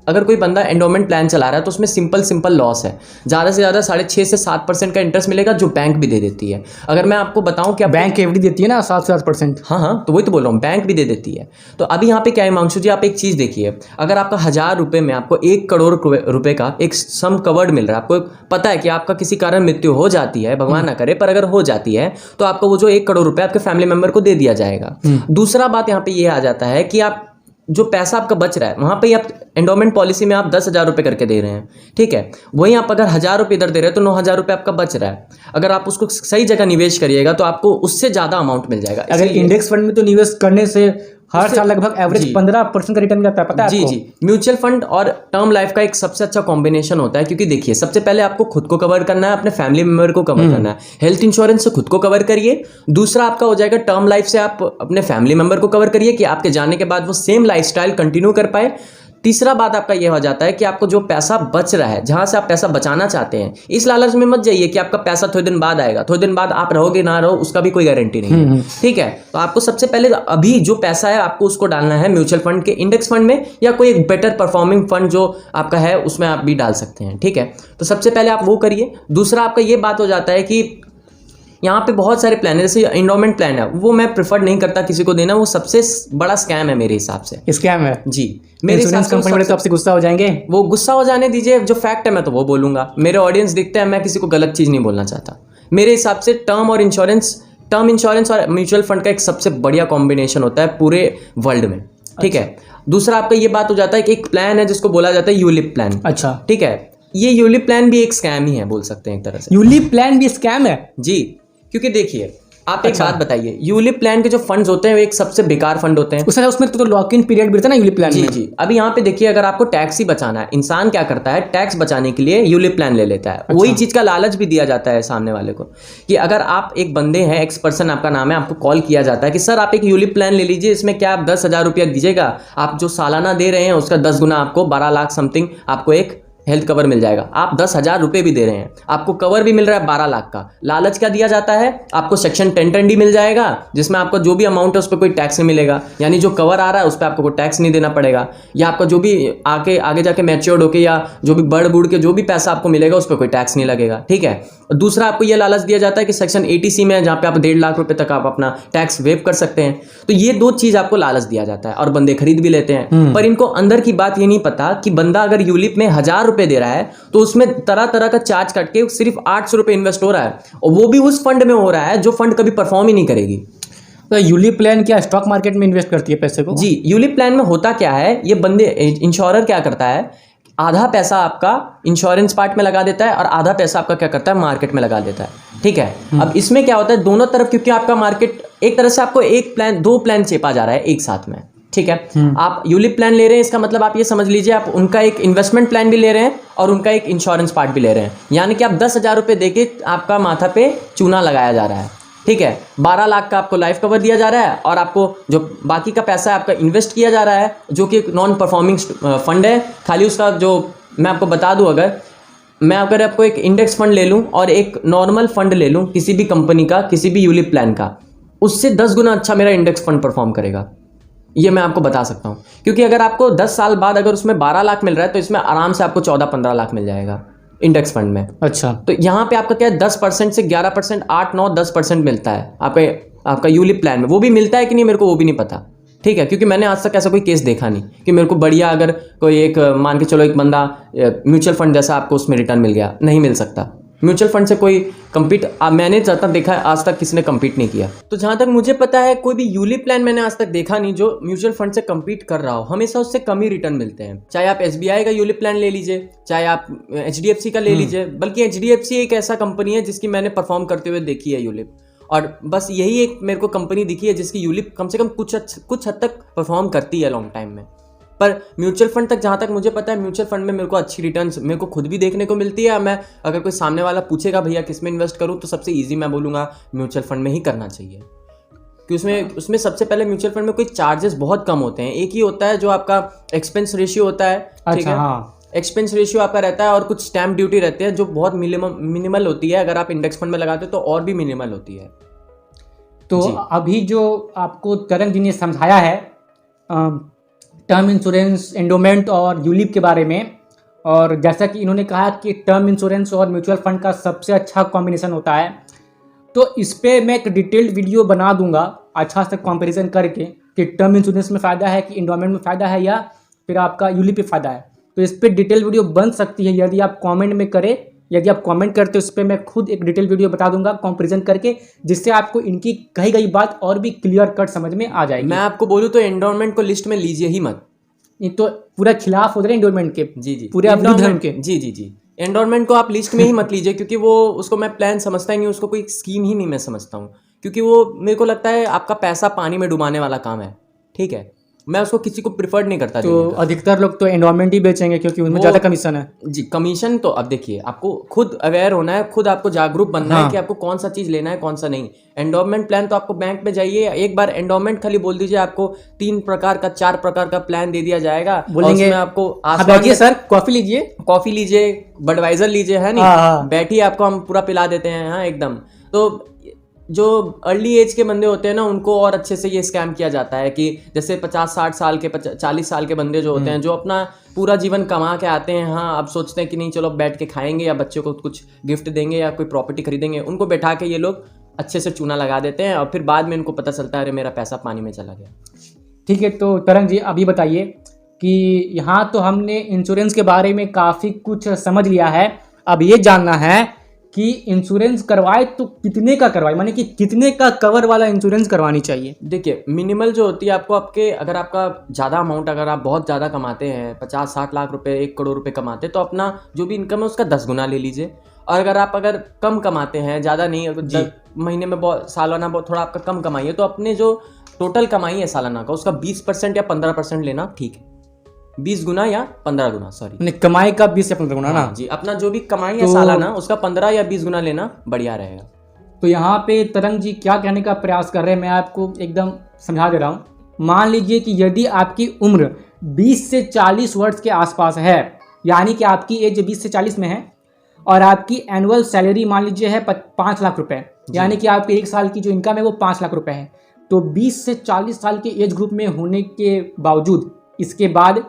अगर कोई बंदा एंडोमेंट प्लान चला रहा है तो उसमें सिंपल लॉस है, ज़्यादा से ज़्यादा 6.5 से 7% का इंटरेस्ट मिलेगा, जो बैंक भी दे देती है। अगर मैं आपको बताऊं कि बैंक एफडी देती है ना 7 से 8%। हाँ, तो वही तो बोल रहा हूँ, बैंक भी दे देती है। तो अभी यहाँ पे क्या है हिमांशु जी, आप एक चीज़ देखिए, अगर आपका 1000 रुपये में आपको 1 करोड़ रुपए का एक सम कवर्ड मिल रहा है, आपको पता है कि आपका किसी कारण मृत्यु हो जाती है, भगवान ना करे, पर अगर हो जाती है तो आपको वो जो 1 करोड़ रुपए आपके फैमिली मेंबर को दे दिया जाएगा। दूसरा बात यहाँ पे ये आ जाता है कि आप जो पैसा आपका बच रहा है वहाँ पे आप एंडोमेंट पॉलिसी में आप 10,000 रुपये करके दे रहे हैं, ठीक है, वहीं आप अगर 1000 रुपये इधर दे रहे हैं तो 9,000 रुपये आपका बच रहा है। अगर आप उसको सही जगह निवेश करिएगा तो आपको उससे ज़्यादा अमाउंट मिल जाएगा। अगर इंडेक्स फंड में तो निवेश करने से हर साल लगभग एवरेज 15% का रिटर्न जाता है, पता है आपको? जी, म्यूचुअल फंड और टर्म लाइफ का एक सबसे अच्छा कॉम्बिनेशन होता है, क्योंकि देखिए सबसे पहले आपको खुद को कवर करना है, अपने फैमिली मेंबर को कवर करना है। हेल्थ इंश्योरेंस से खुद को कवर करिए, दूसरा आपका हो जाएगा टर्म लाइफ से आप अपने फैमिली मेंबर को कवर करिए कि आपके जाने के बाद वो सेम लाइफस्टाइल कंटिन्यू कर पाए। तीसरा बात आपका यह हो जाता है कि आपको जो पैसा बच रहा है, जहां से आप पैसा बचाना चाहते हैं, इस लालच में मत जाइए कि आपका पैसा थोड़े दिन बाद आएगा, थोड़े दिन बाद आप रहोगे ना रहो उसका भी कोई गारंटी नहीं है, ठीक है। तो आपको सबसे पहले अभी जो पैसा है आपको उसको डालना है म्यूचुअल फंड के इंडेक्स फंड में, या कोई एक बेटर परफॉर्मिंग फंड जो आपका है उसमें आप भी डाल सकते हैं, ठीक है। तो सबसे पहले आप वो करिए। दूसरा आपका ये बात हो जाता है कि यहाँ पे बहुत सारे प्लान है, जैसे एंडोमेंट प्लान है, वो मैं प्रेफर नहीं करता किसी को देना, वो सबसे बड़ा स्कैम है मेरे हिसाब से। स्कैम है जी, मेरे हिसाब से कंपनी वाले तो आपसे गुस्सा हो जाएंगे। वो गुस्सा हो जाने दीजिए, जो फैक्ट है मैं तो वो बोलूंगा, मेरे ऑडियंस दिखते हैं, मैं किसी को गलत चीज़ नहीं बोलना चाहता। मेरे हिसाब से टर्म इंश्योरेंस और म्यूचुअल फंड का एक सबसे बढ़िया कॉम्बिनेशन होता है पूरे वर्ल्ड में, ठीक है। दूसरा आपका ये बात हो जाता है कि एक प्लान है जिसको बोला जाता है यूलिप प्लान। अच्छा, ठीक है, ये यूलिप प्लान भी एक स्कैम ही है, बोल सकते हैं एक तरह से। यूलिप प्लान भी स्कैम है? जी, क्योंकि देखिए आप एक बात बताइए, यूलिप प्लान के जो फंड्स होते हैं वो एक सबसे बेकार फंड होते हैं। उसमें तो लॉक इन पीरियड भी रहता है ना यूलिप प्लान में। जी, अभी यहाँ पे देखिए, अगर आपको टैक्स ही बचाना है, इंसान क्या करता है, टैक्स बचाने के लिए यूलिप प्लान ले लेता है। अच्छा। वही चीज का लालच भी दिया जाता है सामने वाले को कि अगर आप एक बंदे हैं, एक्स पर्सन आपका नाम है, आपको कॉल किया जाता है कि सर आप एक यूलिप प्लान ले लीजिए, इसमें क्या आप 10,000 रुपया दीजिएगा, आप जो सालाना दे रहे हैं उसका 10 गुना आपको 12 लाख समथिंग आपको एक हेल्थ कवर मिल जाएगा। आप 10,000 रुपये भी दे रहे हैं, आपको कवर भी मिल रहा है 12 लाख का। लालच क्या दिया जाता है, आपको सेक्शन 10(10)D मिल जाएगा, जिसमें आपको जो भी अमाउंट है उस पर कोई टैक्स नहीं मिलेगा, यानी जो कवर आ रहा है उस पर आपको कोई टैक्स नहीं देना पड़ेगा, या आपका जो भी आगे जाके मैच्योर्ड होके या जो भी बढ़ बूढ़ के जो भी पैसा आपको मिलेगा उस पर कोई टैक्स नहीं लगेगा, ठीक है। दूसरा आपको यह लालच दिया जाता है कि सेक्शन 80C में, जहाँ पे आप 1.5 लाख रुपए तक आप अपना टैक्स वेव कर सकते हैं। तो ये दो चीज आपको लालच दिया जाता है और बंदे खरीद भी लेते हैं। पर इनको अंदर की बात ये नहीं पता कि बंदा अगर यूलिप में 1000 रुपए दे रहा है तो उसमें तरह तरह का चार्ज कट के सिर्फ 800 रुपए इन्वेस्ट हो रहा है, और वो भी उस फंड में हो रहा है जो फंड कभी परफॉर्म ही नहीं करेगी। तो यूलिप प्लान क्या स्टॉक मार्केट में इन्वेस्ट करती है पैसे को? जी, यूलिप प्लान में होता क्या है, ये बंदे इंश्योरर क्या करता है, आधा पैसा आपका इंश्योरेंस पार्ट में लगा देता है और आधा पैसा आपका क्या करता है, मार्केट में लगा देता है, ठीक है। अब इसमें क्या होता है, दोनों तरफ, क्योंकि आपका मार्केट एक तरह से आपको एक प्लान, दो प्लान चेपा जा रहा है एक साथ में, ठीक है। आप यूलिप प्लान ले रहे हैं, इसका मतलब आप ये समझ लीजिए आप उनका एक इन्वेस्टमेंट प्लान भी ले रहे हैं और उनका एक इंश्योरेंस पार्ट भी ले रहे हैं, यानी कि आप 10,000 रुपये देके आपका माथा पे चूना लगाया जा रहा है, ठीक है। 12 लाख का आपको लाइफ कवर दिया जा रहा है और आपको जो बाकी का पैसा है आपका इन्वेस्ट किया जा रहा है, जो कि एक नॉन परफॉर्मिंग फंड है। खाली उसका जो मैं आपको बता दूं, अगर आपको एक इंडेक्स फंड ले लूं और एक नॉर्मल फंड ले लूं किसी भी कंपनी का, किसी भी यूलिप प्लान का, उससे 10 गुना अच्छा मेरा इंडेक्स फंड परफॉर्म करेगा, ये मैं आपको बता सकता हूं। क्योंकि अगर आपको 10 साल बाद अगर उसमें 12 लाख मिल रहा है तो इसमें आराम से आपको 14-15 लाख मिल जाएगा इंडेक्स फंड में। अच्छा, तो यहाँ पे आपका क्या है, 10% से 11%, 8-9-10% मिलता है आपका यूलिप प्लान में। वो भी मिलता है कि नहीं मेरे को वो भी नहीं पता, ठीक है, क्योंकि मैंने आज तक ऐसा कोई केस देखा नहीं कि मेरे को बढ़िया, अगर कोई एक मान के चलो एक बंदा म्यूचुअल फंड जैसा आपको उसमें रिटर्न मिल गया, नहीं मिल सकता। म्यूचुअल फंड से कोई कम्पीट, मैंने जहाँ तक देखा है आज तक किसी ने कम्पीट नहीं किया। तो जहाँ तक मुझे पता है कोई भी यूलिप प्लान मैंने आज तक देखा नहीं जो म्यूचुअल फंड से कम्पीट कर रहा हो, हमेशा उससे कम ही रिटर्न मिलते हैं। चाहे आप SBI का यूलिप प्लान ले लीजिए, चाहे आप HDFC का ले लीजिए, बल्कि HDFC एक ऐसा कंपनी है जिसकी मैंने परफॉर्म करते हुए देखी है यूलिप, और बस यही एक मेरे को कंपनी दिखी है जिसकी यूलिप कम से कम कुछ हद तक परफॉर्म करती है लॉन्ग टाइम में। पर म्यूचुअल फंड तक जहाँ तक मुझे पता है, म्यूचुअल फंड में मेरे को अच्छी रिटर्न्स मेरे को खुद भी देखने को मिलती है। मैं अगर कोई सामने वाला पूछेगा भैया किस में इन्वेस्ट करूँ, तो सबसे ईजी मैं बोलूँगा म्यूचुअल फंड में ही करना चाहिए, कि उसमें सबसे पहले म्यूचुअल फंड में कोई चार्जेस बहुत कम होते हैं। एक ही होता है जो आपका एक्सपेंस रेशियो होता है, ठीक है, एक्सपेंस रेशियो आपका रहता है, और कुछ स्टैम्प ड्यूटी रहती है जो बहुत मिनिमल होती है। अगर आप इंडेक्स फंड में लगाते हो तो और भी मिनिमल होती है। तो अभी जो आपको तरंग जी ने समझाया है टर्म इंश्योरेंस, एंडोमेंट और यूलिप के बारे में। और जैसा कि इन्होंने कहा कि टर्म इंश्योरेंस और म्यूचुअल फंड का सबसे अच्छा कॉम्बिनेशन होता है, तो इस पर मैं एक डिटेल्ड वीडियो बना दूंगा अच्छा से कंपैरिजन करके कि टर्म इंश्योरेंस में फ़ायदा है कि एंडोमेंट में फ़ायदा है या फिर आपका यूलिप पे फ़ायदा है। तो इस पर डिटेल वीडियो बन सकती है यदि आप कमेंट में करें। यदि आप कमेंट करते हो इस पर मैं खुद एक डिटेल वीडियो बता दूंगा कंपैरिजन करके, जिससे आपको इनकी कही गई बात और भी क्लियर कट समझ में आ जाएगी। मैं आपको बोलूँ तो एंडोमेंट को लिस्ट में लीजिए ही मत। ये तो पूरा खिलाफ हो रहे हैं एंडोमेंट के, जी पूरे अवधि धर्म के। जी एंडोमेंट को आप लिस्ट में ही मत लीजिए, क्योंकि वो उसको मैं प्लान समझता ही नहीं, उसको कोई स्कीम ही नहीं मैं समझता हूँ, क्योंकि वो मेरे को लगता है आपका पैसा पानी में डुबाने वाला काम है। ठीक है, मैं उसको किसी को प्रिफर्ड नहीं करता। तो अधिकतर लोग तो एंडोमेंट ही बेचेंगे क्योंकि उनमें ज़्यादा कमीशन है। जी, कमीशन तो अब देखिए, आपको खुद अवेयर होना है, खुद आपको जागरूक बनना है कि आपको कौन सा चीज़ लेना है कौन सा नहीं। एंडोमेंट प्लान तो आपको बैंक में जाइए, एक बार एंडोमेंट खाली बोल दीजिए, आपको 3 प्रकार का 4 प्रकार का प्लान दे दिया जाएगा। बोलेंगे आपको बैठिए सर, कॉफी लीजिए, कॉफी लीजिए, बडवाइजर लीजिए, है नहीं, बैठिए, आपको हम पूरा पिला देते हैं। हाँ एकदम। तो जो अर्ली एज के बंदे होते हैं ना, उनको और अच्छे से ये स्कैम किया जाता है कि जैसे 50-60 साल के 40 साल के बंदे जो होते हैं, जो अपना पूरा जीवन कमा के आते हैं, हाँ अब सोचते हैं कि नहीं चलो बैठ के खाएंगे या बच्चों को कुछ गिफ्ट देंगे या कोई प्रॉपर्टी खरीदेंगे, उनको बैठा के ये लोग अच्छे से चूना लगा देते हैं और फिर बाद में इनको पता चलता है अरे मेरा पैसा पानी में चला गया। ठीक है, तो तरंग जी अभी बताइए कि यहाँ तो हमने इंश्योरेंस के बारे में काफ़ी कुछ समझ लिया है। अब ये जानना है कि इंश्योरेंस करवाए तो कितने का करवाए, माने कि कितने का कवर वाला इंश्योरेंस करवानी चाहिए। देखिए, मिनिमल जो होती है आपको, आपके अगर आपका ज़्यादा अमाउंट, अगर आप बहुत ज़्यादा कमाते हैं, 50-60 लाख रुपए, 1 करोड़ रुपए कमाते हैं, तो अपना जो भी इनकम है उसका 10 गुना ले लीजिए। और अगर कम कमाते हैं, ज़्यादा नहीं, अगर महीने में सालाना बहुत थोड़ा आपका कम कमाई है, तो अपने जो टोटल कमाई है सालाना का उसका 20% या 15% लेना ठीक है। 20 गुना या 15 गुना, सॉरी, कमाई का 20 या 15 गुना ना। जी, अपना जो भी कमाई है सालाना उसका 15 या 20 गुना लेना बढ़िया रहेगा। तो यहाँ पे तरंग जी क्या कहने का प्रयास कर रहे हैं, मैं आपको एकदम समझा दे रहा हूँ। मान लीजिए कि यदि आपकी उम्र 20 से 40 वर्ष के आसपास है, यानी कि आपकी एज 20 से 40 में है और आपकी एनुअल सैलरी मान लीजिए है 5 लाख रुपए, यानी कि आपके 1 साल की जो इनकम है वो 5 लाख रुपए है, तो 20 से 40 साल के एज ग्रुप में होने के बावजूद इसके बाद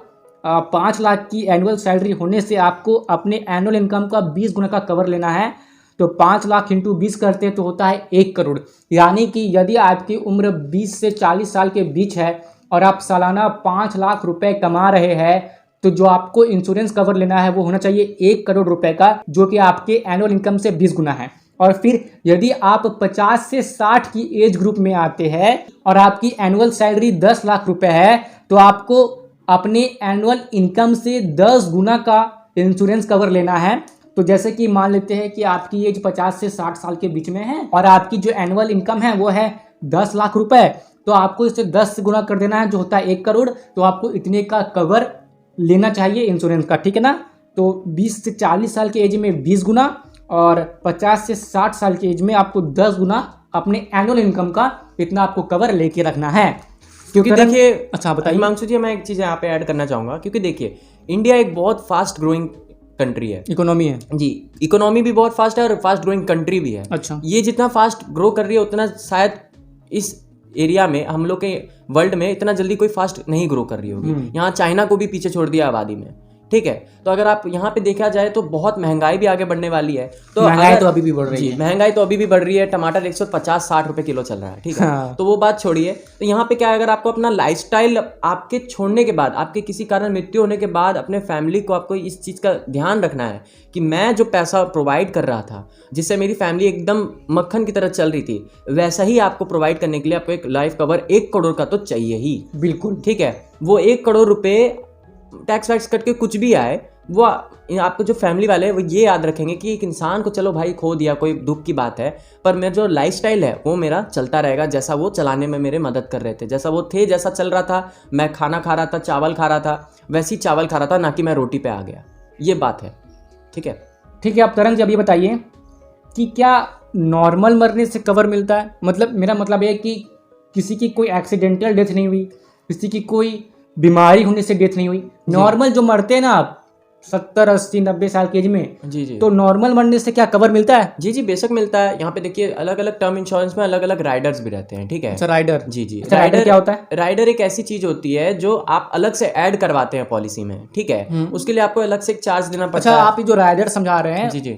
5 लाख की एनुअल सैलरी होने से आपको अपने एनुअल इनकम का 20 गुना का कवर लेना है। तो 5 लाख इंटू 20 करते हैं तो होता है 1 करोड़। यानी कि यदि आपकी उम्र 20 से 40 साल के बीच है और आप सालाना 5 लाख रुपए कमा रहे हैं, तो जो आपको इंश्योरेंस कवर लेना है वो होना चाहिए 1 करोड़ रुपए का, जो कि आपके एनुअल इनकम से 20 गुना है। और फिर यदि आप 50 से 60 की एज ग्रुप में आते हैं और आपकी एनुअल सैलरी 10 लाख रुपए है, तो आपको अपने एनुअल इनकम से 10 गुना का इंश्योरेंस कवर लेना है। तो जैसे कि मान लेते हैं कि आपकी एज 50 से 60 साल के बीच में है और आपकी जो एनुअल इनकम है वो है 10 लाख रुपए, तो आपको इसे 10 से गुना कर देना है जो होता है 1 करोड़। तो आपको इतने का कवर लेना चाहिए इंश्योरेंस का, ठीक है ना। तो 20 से 40 साल के एज में 20 गुना और 50 से 60 साल के एज में आपको 10 गुना अपने एनुअल इनकम का इतना आपको कवर लेके रखना है। क्योंकि देखिए, अच्छा बताइए हिमांशु जी, मैं एक चीज़ यहाँ पे ऐड करना चाहूँगा, क्योंकि देखिए इंडिया एक बहुत फास्ट ग्रोइंग कंट्री है, इकोनॉमी है जी, इकोनॉमी भी बहुत फास्ट है और फास्ट ग्रोइंग कंट्री भी है। अच्छा, ये जितना फास्ट ग्रो कर रही है उतना शायद इस एरिया में, हम लोग के वर्ल्ड में, इतना जल्दी कोई फास्ट नहीं ग्रो कर रही होगी। यहाँ चाइना को भी पीछे छोड़ दिया आबादी में, ठीक है। तो अगर आप यहाँ पे देखा जाए तो बहुत महंगाई भी आगे बढ़ने वाली है। तो महंगाई तो अभी भी बढ़ रही है, महंगाई तो अभी भी बढ़ रही है। टमाटर 150-60 रुपए किलो चल रहा है, ठीक है। हाँ। तो वो बात छोड़िए, तो यहाँ पे क्या है, अगर आपको अपना लाइफस्टाइल आपके छोड़ने के बाद, आपके किसी कारण मृत्यु होने के बाद अपने फैमिली को आपको इस चीज़ का ध्यान रखना है कि मैं जो पैसा प्रोवाइड कर रहा था, जिससे मेरी फैमिली एकदम मक्खन की तरह चल रही थी, वैसा ही आपको प्रोवाइड करने के लिए आपको एक लाइफ कवर 1 करोड़ का तो चाहिए ही। बिल्कुल, ठीक है। वो 1 करोड़ रुपए टैक्स वैक्स कट के कुछ भी आए, वो आपको जो फैमिली वाले हैं वो ये याद रखेंगे कि एक इंसान को चलो भाई खो दिया, कोई दुख की बात है, पर मेरा जो लाइफस्टाइल है वो मेरा चलता रहेगा, जैसा वो चलाने में मेरे मदद कर रहे थे, जैसा वो थे, जैसा चल रहा था, मैं खाना खा रहा था, चावल खा रहा था, वैसे ही चावल खा रहा था, ना कि मैं रोटी पे आ गया। ये बात है, ठीक है। ठीक है। आप तरंग जी अब ये बताइए कि क्या नॉर्मल मरने से कवर मिलता है? मतलब मेरा मतलब है कि किसी की कोई एक्सीडेंटल डेथ नहीं हुई, किसी की कोई बीमारी होने से डेथ नहीं हुई, नॉर्मल जो मरते हैं ना आप, 70, 80, 90 साल की एज में, जी जी तो नॉर्मल मरने से क्या कवर मिलता है? जी जी बेशक मिलता है। यहाँ पे देखिए अलग अलग टर्म इंश्योरेंस में अलग अलग राइडर्स भी रहते हैं, ठीक है। अच्छा, राइडर। जी जी अच्छा, राइडर क्या होता है? राइडर एक ऐसी चीज होती है जो आप अलग से ऐड करवाते हैं पॉलिसी में, ठीक है। उसके लिए आपको अलग से एक चार्ज देना अच्छा, पड़ता है। आप ये जो राइडर समझा रहे हैं जी जी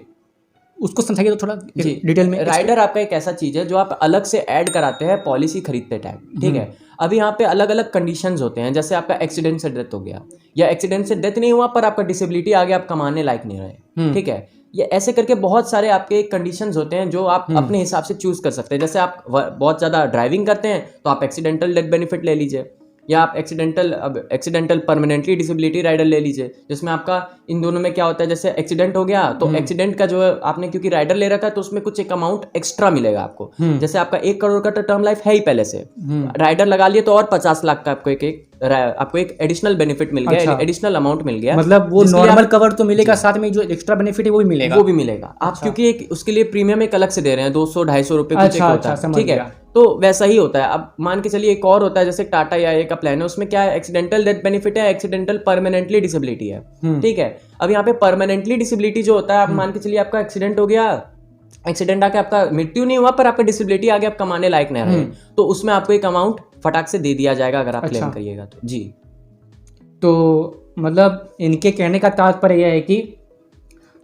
उसको समझाइए तो थोड़ा जी डिटेल में। राइडर आपका एक ऐसा चीज है जो आप अलग से ऐड कराते हैं पॉलिसी खरीदते टाइम, ठीक है। अभी यहाँ पे अलग अलग कंडीशंस होते हैं, जैसे आपका एक्सीडेंट से डेथ हो गया या एक्सीडेंट से डेथ नहीं हुआ पर आपका डिसेबिलिटी आ गया, आप कमाने लायक नहीं रहे, ठीक है। ये ऐसे करके बहुत सारे आपके कंडीशंस होते हैं जो आप अपने हिसाब से चूज कर सकते हैं। जैसे आप बहुत ज़्यादा ड्राइविंग करते हैं तो आप एक्सीडेंटल डेथ बेनिफिट ले लीजिए, या आप एक्सीडेंटल परमानेंटली डिसेबिलिटी राइडर ले लीजिए, जिसमें आपका इन दोनों में क्या होता है, जैसे एक्सीडेंट हो गया तो एक्सीडेंट का जो है आपने क्योंकि राइडर ले रखा है तो उसमें कुछ एक अमाउंट एक्स्ट्रा मिलेगा आपको। जैसे आपका 1 करोड़ का तो टर्म लाइफ है ही पहले से, राइडर लगा लिए तो और 50 लाख का आपको एक एडिशनल बेनिफिट मिल गया, एडिशनल अमाउंट मिल गया। मतलब वो नॉर्मल कवर तो मिलेगा, साथ में जो एक्स्ट्रा बेनिफिट है वो भी मिलेगा। वो भी मिलेगा आप, क्योंकि एक उसके लिए प्रीमियम एक अलग से दे रहे हैं, 200-250 रुपए कुछ एक होता है, ठीक है। तो वैसा ही होता है। अब मान के चलिए एक और होता है, जैसे टाटा या का प्लान है, उसमें क्या है, एक्सीडेंटल डेथ बेनिफिट है, एक्सीडेंटल परमानेंटली डिसेबिलिटी है, ठीक है। अब यहाँ पे परमानेंटली डिसेबिलिटी जो होता है, आप मान के चलिए आपका एक्सीडेंट हो गया, एक्सीडेंट आके आपका मृत्यु नहीं हुआ पर आपका डिसेबिलिटी आ गया, आप कमाने लायक नहीं रहे, तो उसमें आपको एक अमाउंट फटाक से दे दिया जाएगा अगर आप क्लेम करिएगा तो। जी, तो मतलब इनके कहने का तात्पर्य यह है कि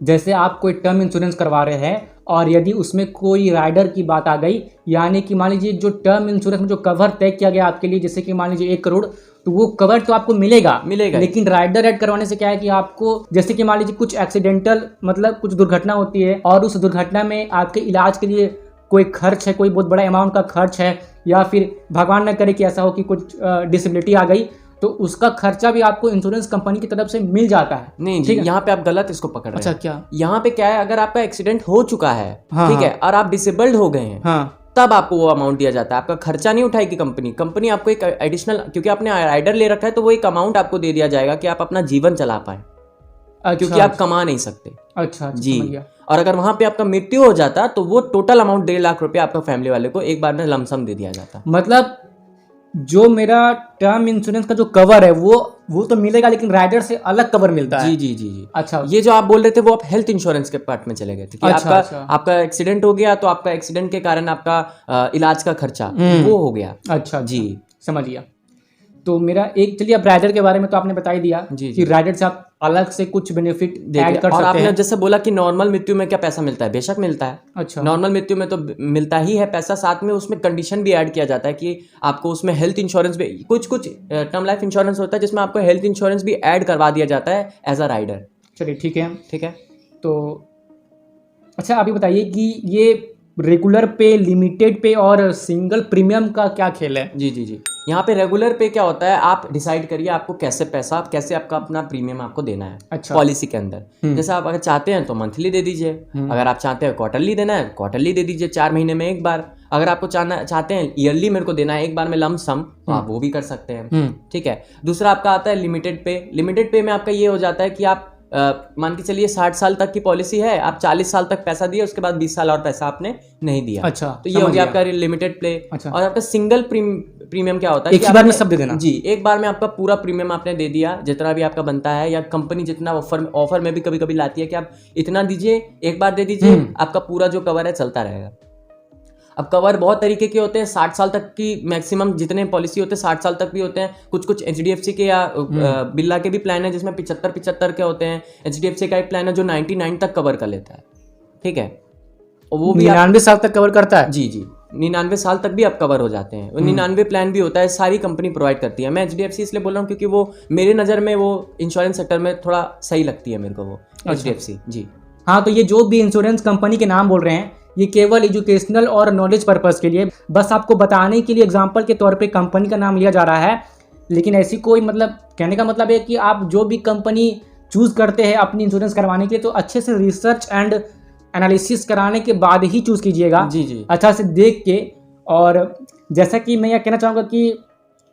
जैसे आप कोई टर्म इंश्योरेंस करवा रहे हैं और यदि उसमें कोई राइडर की बात आ गई, यानी कि मान लीजिए जो टर्म इंश्योरेंस में जो कवर तय किया गया आपके लिए, जैसे कि मान लीजिए 1 करोड़, तो वो कवर तो आपको मिलेगा, लेकिन राइडर ऐड करवाने से क्या है कि आपको, जैसे कि मान लीजिए कुछ एक्सीडेंटल मतलब कुछ दुर्घटना होती है और उस दुर्घटना में आपके इलाज के लिए कोई खर्च है, कोई बहुत बड़ा अमाउंट का खर्च है, या फिर भगवान न करे कि ऐसा हो कि कुछ डिसेबिलिटी आ गई, तो उसका खर्चा भी आपको इंश्योरेंस कंपनी की तरफ से मिल जाता है। नहीं जी, यहाँ पे आप गलत इसको पकड़ रहे हैं। अच्छा, क्या? यहाँ पे क्या है, अगर आपका एक्सीडेंट हो चुका है, ठीक है, और आप डिसेबल्ड हो गए हैं, तब आपको वो अमाउंट दिया जाता है। आपका खर्चा नहीं उठाएगी कंपनी आपको एक एडिशनल, क्योंकि आपने राइडर ले रखा है तो वो एक अमाउंट आपको दे दिया जाएगा कि आप अपना जीवन चला पाए, क्योंकि आप कमा नहीं सकते। अच्छा जी, और अगर वहां पे आपका मृत्यु हो जाता तो वो टोटल अमाउंट 1.5 लाख रुपए आपका फैमिली वाले को एक बार में लमसम दे दिया जाता। मतलब जो मेरा टर्म इंश्योरेंस का जो कवर है वो तो मिलेगा, लेकिन राइडर से अलग कवर मिलता है। जी जी जी जी। अच्छा, ये जो आप बोल रहे थे वो आप हेल्थ इंश्योरेंस के पार्ट में चले गए थे कि आपका एक्सीडेंट हो गया तो आपका एक्सीडेंट के कारण आपका इलाज का खर्चा वो हो गया। अच्छा जी, समझ गया। तो मेरा एक, चलिए अब राइडर के बारे में तो आपने बता ही दिया कि राइडर से आप अलग से कुछ बेनिफिट ऐड कर सकते हैं। और आपने जैसे बोला कि नॉर्मल मृत्यु में क्या पैसा मिलता है, बेशक मिलता है। अच्छा, नॉर्मल मृत्यु में तो मिलता ही है पैसा, साथ में उसमें कंडीशन भी ऐड किया जाता है कि आपको उसमें हेल्थ इंश्योरेंस भी, कुछ टर्म लाइफ इंश्योरेंस होता है जिसमें आपको हेल्थ इंश्योरेंस भी ऐड करवा दिया जाता है एज अ राइडर। चलिए ठीक है, ठीक है। तो अच्छा आप ये बताइए कि ये रेगुलर पे, लिमिटेड पे और सिंगल प्रीमियम का क्या खेल है? जी जी जी, यहाँ पे रेगुलर पे क्या होता है, आप डिसाइड करिए आपको कैसे आपका अपना प्रीमियम आपको देना है। अच्छा, पॉलिसी के अंदर जैसे आप अगर चाहते हैं तो मंथली दे दीजिए, अगर आप चाहते हैं क्वार्टरली देना है क्वार्टरली दे दीजिए, 4 महीने में एक बार। अगर आपको चाहते हैं ईयरली मेरे को देना है एक बार में लम सम, तो आप वो भी कर सकते हैं, ठीक है। दूसरा आपका आता है लिमिटेड पे। लिमिटेड पे में आपका ये हो जाता है कि आप मान के चलिए 60 साल तक की पॉलिसी है, आप 40 साल तक पैसा दिए, उसके बाद 20 साल और पैसा आपने नहीं दिया। अच्छा, तो ये हो गया आपका लिमिटेड प्ले। अच्छा, और आपका सिंगल प्रीमियम क्या होता है, एक बार में सब दे देना। जी, एक बार में आपका पूरा प्रीमियम आपने दे दिया जितना भी आपका बनता है, या कंपनी जितना ऑफर में भी कभी कभी लाती है कि आप इतना दीजिए, एक बार दे दीजिए, आपका पूरा जो कवर है चलता रहेगा। अब कवर बहुत तरीके के होते हैं, 60 साल तक की मैक्सिमम जितने पॉलिसी होते हैं 60 साल तक भी होते हैं। कुछ HDFC के या बिरला के भी प्लान है जिसमें 75 के होते हैं। HDFC का एक प्लान है जो 99 तक कवर कर लेता है, ठीक है, और वो भी 99 साल तक कवर करता है। जी जी, 99 साल तक भी आप कवर हो जाते हैं। 99 प्लान भी होता है, सारी कंपनी प्रोवाइड करती है। मैं HDFC इसलिए बोल रहा हूँ क्योंकि वो मेरे नज़र में वो इंश्योरेंस सेक्टर में थोड़ा सही लगती है मेरे को वो HDFC। जी हाँ, तो ये जो भी इंश्योरेंस कंपनी के नाम बोल रहे हैं ये केवल एजुकेशनल और नॉलेज पर्पस के लिए, बस आपको बताने के लिए एग्जांपल के तौर पे कंपनी का नाम लिया जा रहा है। लेकिन ऐसी कोई, मतलब कहने का मतलब है कि आप जो भी कंपनी चूज़ करते हैं अपनी इंश्योरेंस करवाने के लिए, तो अच्छे से रिसर्च एंड एनालिसिस कराने के बाद ही चूज़ कीजिएगा। जी जी, अच्छा से देख के। और जैसा कि मैं यह कहना चाहूँगा कि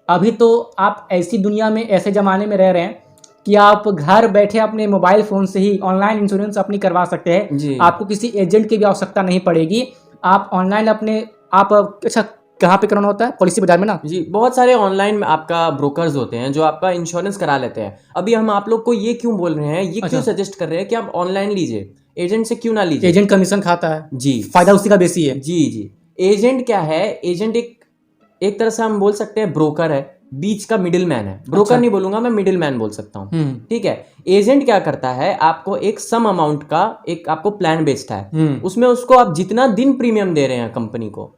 अभी तो आप ऐसी दुनिया में, ऐसे ज़माने में रह रहे हैं कि आप घर बैठे अपने मोबाइल फ़ोन से ही ऑनलाइन इंश्योरेंस अपनी करवा सकते हैं। आपको किसी एजेंट की भी आवश्यकता नहीं पड़ेगी। आप ऑनलाइन अच्छा कहाँ पे कराना होता है? पॉलिसी बाजार में ना? जी, बहुत सारे ऑनलाइन आपका ब्रोकर्स होते हैं जो आपका इंश्योरेंस करा लेते हैं। अभी हम आप लोग को ये क्यों बोल रहे हैं, ये क्यों सजेस्ट कर रहे हैं कि आप ऑनलाइन लीजिए, एजेंट से क्यों ना लीजिए? एजेंट कमीशन खाता है, जी, फायदा उसी का बेसी है। जी जी। एजेंट क्या है? एजेंट एक तरह से हम बोल सकते हैं ब्रोकर है, बीच का मिडिल मैन है। ब्रोकर नहीं बोलूंगा मैं, मिडिल मैन बोल सकता हूँ। ठीक है। एजेंट क्या करता है, आपको एक सम अमाउंट का एक आपको प्लान बेचता है, उसमें उसको आप जितना दिन प्रीमियम दे रहे हैं कंपनी को,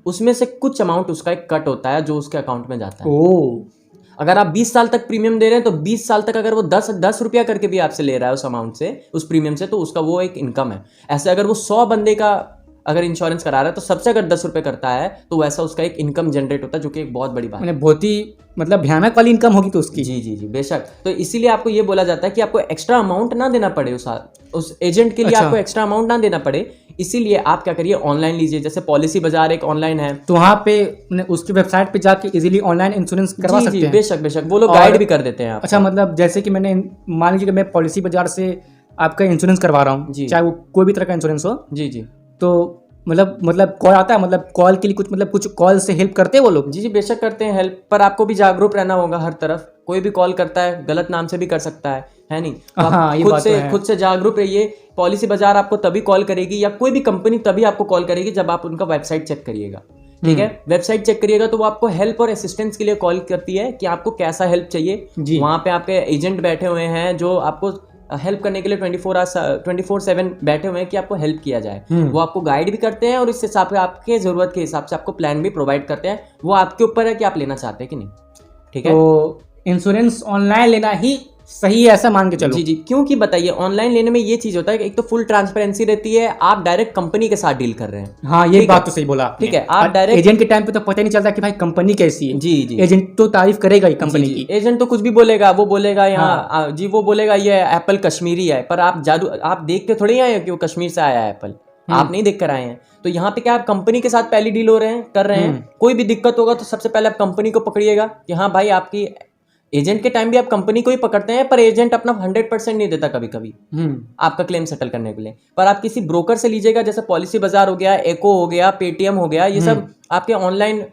उसमें से कुछ अमाउंट उसका एक कट होता है जो उसके अकाउंट में जाता है। अगर आप 20 साल तक प्रीमियम दे रहे हैं तो 20 साल तक अगर वो 10 रुपया करके भी आपसे ले रहा है उस अमाउंट से, उस प्रीमियम से, तो उसका वो एक इनकम है। ऐसे अगर वो 100 बंदे का अगर इंश्योरेंस करा रहा है तो सबसे अगर 10 रुपये करता है तो वैसा उसका एक इनकम जनरेट होता है, जो कि एक बहुत बड़ी बात है। बहुत ही मतलब भयानक वाली इनकम होगी तो उसकी। जी जी जी, बेशक। तो इसीलिए आपको ये बोला जाता है कि आपको एक्स्ट्रा अमाउंट ना देना पड़े उस एजेंट के लिए। आपको एक्स्ट्रा अमाउंट ना देना पड़े, इसीलिए आप क्या करिए, ऑनलाइन लीजिए। जैसे पॉलिसी बाजार एक ऑनलाइन है, तो वहाँ पे उसकी वेबसाइट पे जाके इजीली ऑनलाइन इंश्योरेंस करवा सकते हैं। बेशक बेशक, वो लोग गाइड भी कर देते हैं। अच्छा, मतलब जैसे कि मैंने मान लीजिए कि मैं पॉलिसी बाजार से आपका इंश्योरेंस करवा रहा हूँ, चाहे वो कोई भी तरह का इंश्योरेंस हो। जी जी। तो मतलब कॉल आता है, मतलब कॉल के लिए कुछ कॉल से हेल्प करते हैं वो लोग? जी जी, बेशक करते हैं हेल्प, पर आपको भी जागरूक रहना होगा हर तरफ। कोई भी कॉल करता है गलत नाम से भी कर सकता है नहीं? तो खुद से जागरूक रहिए। पॉलिसी बाजार आपको तभी कॉल करेगी, या कोई भी कंपनी तभी आपको कॉल करेगी जब आप उनका वेबसाइट चेक करिएगा। ठीक है, वेबसाइट चेक करिएगा तो वो आपको हेल्प और असिस्टेंस के लिए कॉल करती है कि आपको कैसा हेल्प चाहिए। वहां पे आपके एजेंट बैठे हुए हैं जो आपको हेल्प करने के लिए 24/7 बैठे हुए हैं कि आपको हेल्प किया जाए। वो आपको गाइड भी करते हैं और इस हिसाब से आपके जरूरत के हिसाब से आपको प्लान भी प्रोवाइड करते हैं। वो आपके ऊपर है कि आप लेना चाहते हैं कि नहीं। ठीक है, तो इंश्योरेंस ऑनलाइन लेना ही सही है, ऐसा मान के चलो। जी जी। क्योंकि बताइए, ऑनलाइन लेने में ये चीज होता है कि एक तो फुल ट्रांसपेरेंसी रहती है, आप डायरेक्ट कंपनी के साथ डील कर रहे हैं। हाँ, ये बात तो सही बोला। ठीक है, आप डायरेक्ट एजेंट के टाइम पे तो पता नहीं चलता कि भाई कंपनी कैसी है। जी जी। एजेंट तो तारीफ करेगा ही कंपनी की। एजेंट तो कुछ भी बोलेगा, वो बोलेगा यहाँ जी, वो बोलेगा ये एप्पल कश्मीरी है, पर आप देख के थोड़ी आए हैं कि वो कश्मीर से आया है एप्पल। आप नहीं देख कर आए हैं। तो यहाँ पे क्या आप कंपनी के साथ पहली डील कर रहे हैं। कोई भी दिक्कत होगा तो सबसे पहले आप कंपनी को पकड़िएगा कि हाँ भाई, आपकी एजेंट के टाइम भी आप कंपनी को ही पकड़ते हैं, पर एजेंट अपना 100% नहीं देता कभी कभी आपका क्लेम सेटल करने के लिए। पर आप किसी ब्रोकर से लीजिएगा, जैसे पॉलिसी बाजार हो गया, एको हो गया, पेटीएम हो गया, ये सब आपके ऑनलाइन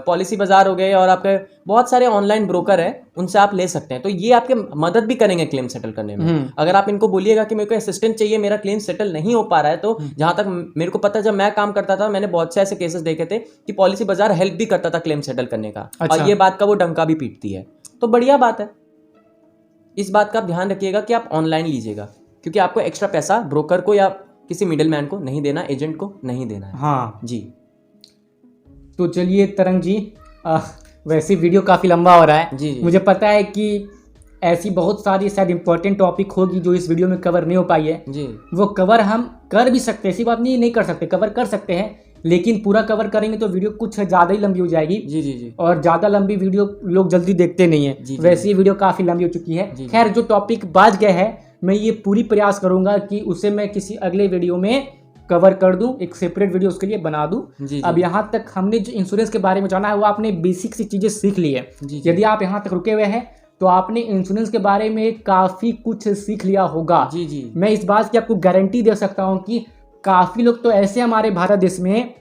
पॉलिसी बाजार हो गए और आपके बहुत सारे ऑनलाइन ब्रोकर है, उनसे आप ले सकते हैं। तो ये आपके मदद भी करेंगे क्लेम सेटल करने में। अगर आप इनको बोलिएगा कि मेरे को असिस्टेंट चाहिए, मेरा क्लेम सेटल नहीं हो पा रहा है, तो जहां तक मेरे को पता है, जब मैं काम करता था मैंने बहुत से ऐसे केसेस देखे थे कि पॉलिसी बाजार हेल्प भी करता था क्लेम सेटल करने का। और ये बात का वो डंका भी पीटती है, तो बढ़िया बात है। इस बात का आप ध्यान रखिएगा कि आप ऑनलाइन लीजिएगा, क्योंकि आपको एक्स्ट्रा पैसा ब्रोकर को या किसी मिडिल मैन को नहीं देना, एजेंट को नहीं देना है। हाँ जी। तो चलिए तरंग जी, वैसे वीडियो काफ़ी लंबा हो रहा है। जी। मुझे पता है कि ऐसी बहुत सारी शायद इंपॉर्टेंट टॉपिक होगी जो इस वीडियो में कवर नहीं हो पाई है जी। वो कवर हम कर भी सकते हैं, ऐसी बात नहीं कर सकते, कवर कर सकते हैं, लेकिन पूरा कवर करेंगे तो वीडियो कुछ ज़्यादा ही लंबी हो जाएगी। जी जी जी। और ज़्यादा लंबी वीडियो लोग जल्दी देखते नहीं है। वैसे ही वीडियो काफ़ी लंबी हो चुकी है। खैर, जो टॉपिक बच गए हैं मैं ये पूरी प्रयास करूंगा कि उसे मैं किसी अगले वीडियो में कवर कर दूं, एक सेपरेट वीडियो उसके लिए बना दूं। अब यहाँ तक हमने जो इंश्योरेंस के बारे में जाना है वो आपने बेसिक सी चीज़ें सीख ली है। यदि आप यहाँ तक रुके हुए हैं तो आपने इंश्योरेंस के बारे में काफ़ी कुछ सीख लिया होगा। जी जी। मैं इस बात की आपको गारंटी दे सकता हूँ कि काफ़ी लोग तो ऐसे हमारे भारत देश में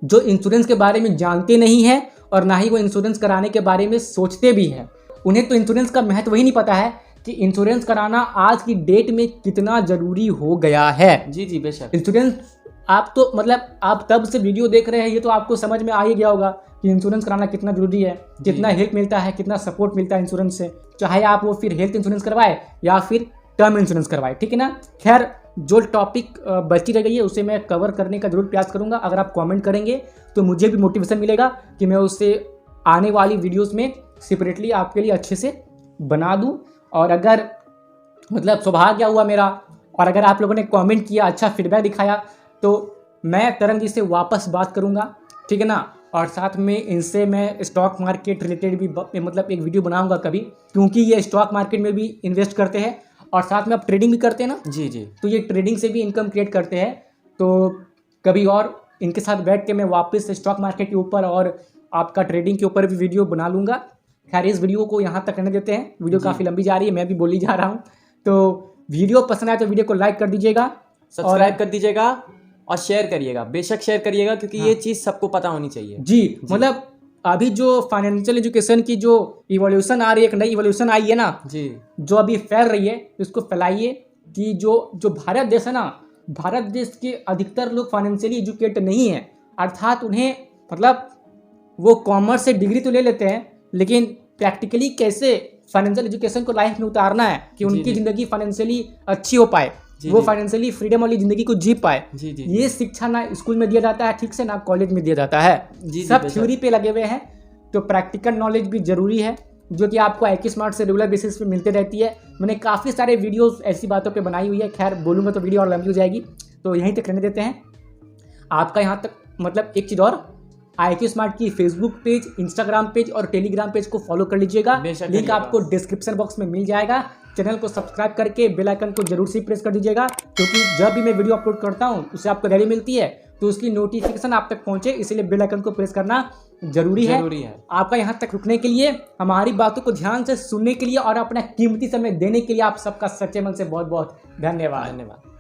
जो इंश्योरेंस के बारे में जानते नहीं है और ना ही वो इंश्योरेंस कराने के बारे में सोचते भी हैं। उन्हें तो इंश्योरेंस का महत्व ही नहीं पता है कि इंश्योरेंस कराना आज की डेट में कितना ज़रूरी हो गया है। जी जी, बेशक। इंश्योरेंस आप तो मतलब आप तब से वीडियो देख रहे हैं, ये तो आपको समझ में आ ही गया होगा कि इंश्योरेंस कराना कितना जरूरी है, कितना हेल्प मिलता है, कितना सपोर्ट मिलता है इंश्योरेंस से, चाहे आप वो फिर हेल्थ इंश्योरेंस करवाए या फिर टर्म इंश्योरेंस करवाए। ठीक है ना। खैर, जो टॉपिक बची रह गई है उसे मैं कवर करने का जरूर प्रयास करूंगा। अगर आप कमेंट करेंगे तो मुझे भी मोटिवेशन मिलेगा कि मैं उसे आने वाली वीडियोस में सेपरेटली आपके लिए अच्छे से बना दूं। और अगर मतलब सौभाग्य हुआ मेरा और अगर आप लोगों ने कमेंट किया, अच्छा फीडबैक दिखाया, तो मैं तरंग जी से वापस बात करूंगा। ठीक है ना। और साथ में इनसे मैं स्टॉक मार्केट रिलेटेड भी मतलब एक वीडियो बनाऊंगा कभी, क्योंकि ये स्टॉक मार्केट में भी इन्वेस्ट करते हैं और साथ में आप ट्रेडिंग भी करते हैं ना। जी जी। तो ये ट्रेडिंग से भी इनकम क्रिएट करते हैं। तो कभी और इनके साथ बैठ के मैं वापस स्टॉक मार्केट के ऊपर और आपका ट्रेडिंग के ऊपर भी वीडियो बना लूँगा। खैर, इस वीडियो को यहाँ तक रहने देते हैं, वीडियो काफ़ी लंबी जा रही है, मैं भी बोली जा रहा हूँ। तो वीडियो पसंद आए तो वीडियो को लाइक कर दीजिएगा, सब्सक्राइब कर दीजिएगा और शेयर करिएगा, बेशक शेयर करिएगा, क्योंकि ये चीज़ सबको पता होनी चाहिए। जी मतलब अभी जो फाइनेंशियल एजुकेशन की जो इवोल्यूशन आ रही है, एक नई इवोल्यूशन आई है ना जी, जो अभी फैल रही है, इसको फैलाइए कि जो भारत देश है ना, भारत देश के अधिकतर लोग फाइनेंशियली एजुकेट नहीं है, अर्थात उन्हें मतलब वो कॉमर्स से डिग्री तो ले लेते हैं लेकिन प्रैक्टिकली कैसे फाइनेंशियल एजुकेशन को लाइफ में उतारना है कि उनकी ज़िंदगी फाइनेंशियली अच्छी हो पाए, वो फाइनेंशियली फ्रीडम वाली ज़िंदगी को जी पाए, ये शिक्षा ना स्कूल में दिया जाता है ठीक से, ना कॉलेज में दिया जाता है। सब थ्योरी पे लगे हुए हैं। तो प्रैक्टिकल नॉलेज भी ज़रूरी है जो कि आपको IQ स्मार्ट से रेगुलर बेसिस पे मिलते रहती है। मैंने काफ़ी सारे वीडियोस ऐसी बातों पे बनाई हुई है, खैर बोलूँगा तो वीडियो और लंबी हो जाएगी, तो यहीं तक रहने देते हैं। आपका यहाँ तक मतलब एक चीज़ और, IQ स्मार्ट की फेसबुक पेज, इंस्टाग्राम पेज और टेलीग्राम पेज को फॉलो कर लीजिएगा, लिंक आपको डिस्क्रिप्शन बॉक्स में मिल जाएगा। चैनल को सब्सक्राइब करके बेल आइकन को जरूर से प्रेस कर दीजिएगा, क्योंकि जब भी मैं वीडियो अपलोड करता हूँ उससे आपको रेडी मिलती है, तो उसकी नोटिफिकेशन आप तक पहुंचे, इसलिए बेल आइकन को प्रेस करना जरूरी है। आपका यहाँ तक रुकने के लिए, हमारी बातों को ध्यान से सुनने के लिए और अपना कीमती समय देने के लिए आप सबका सच्चे मन से बहुत बहुत धन्यवाद।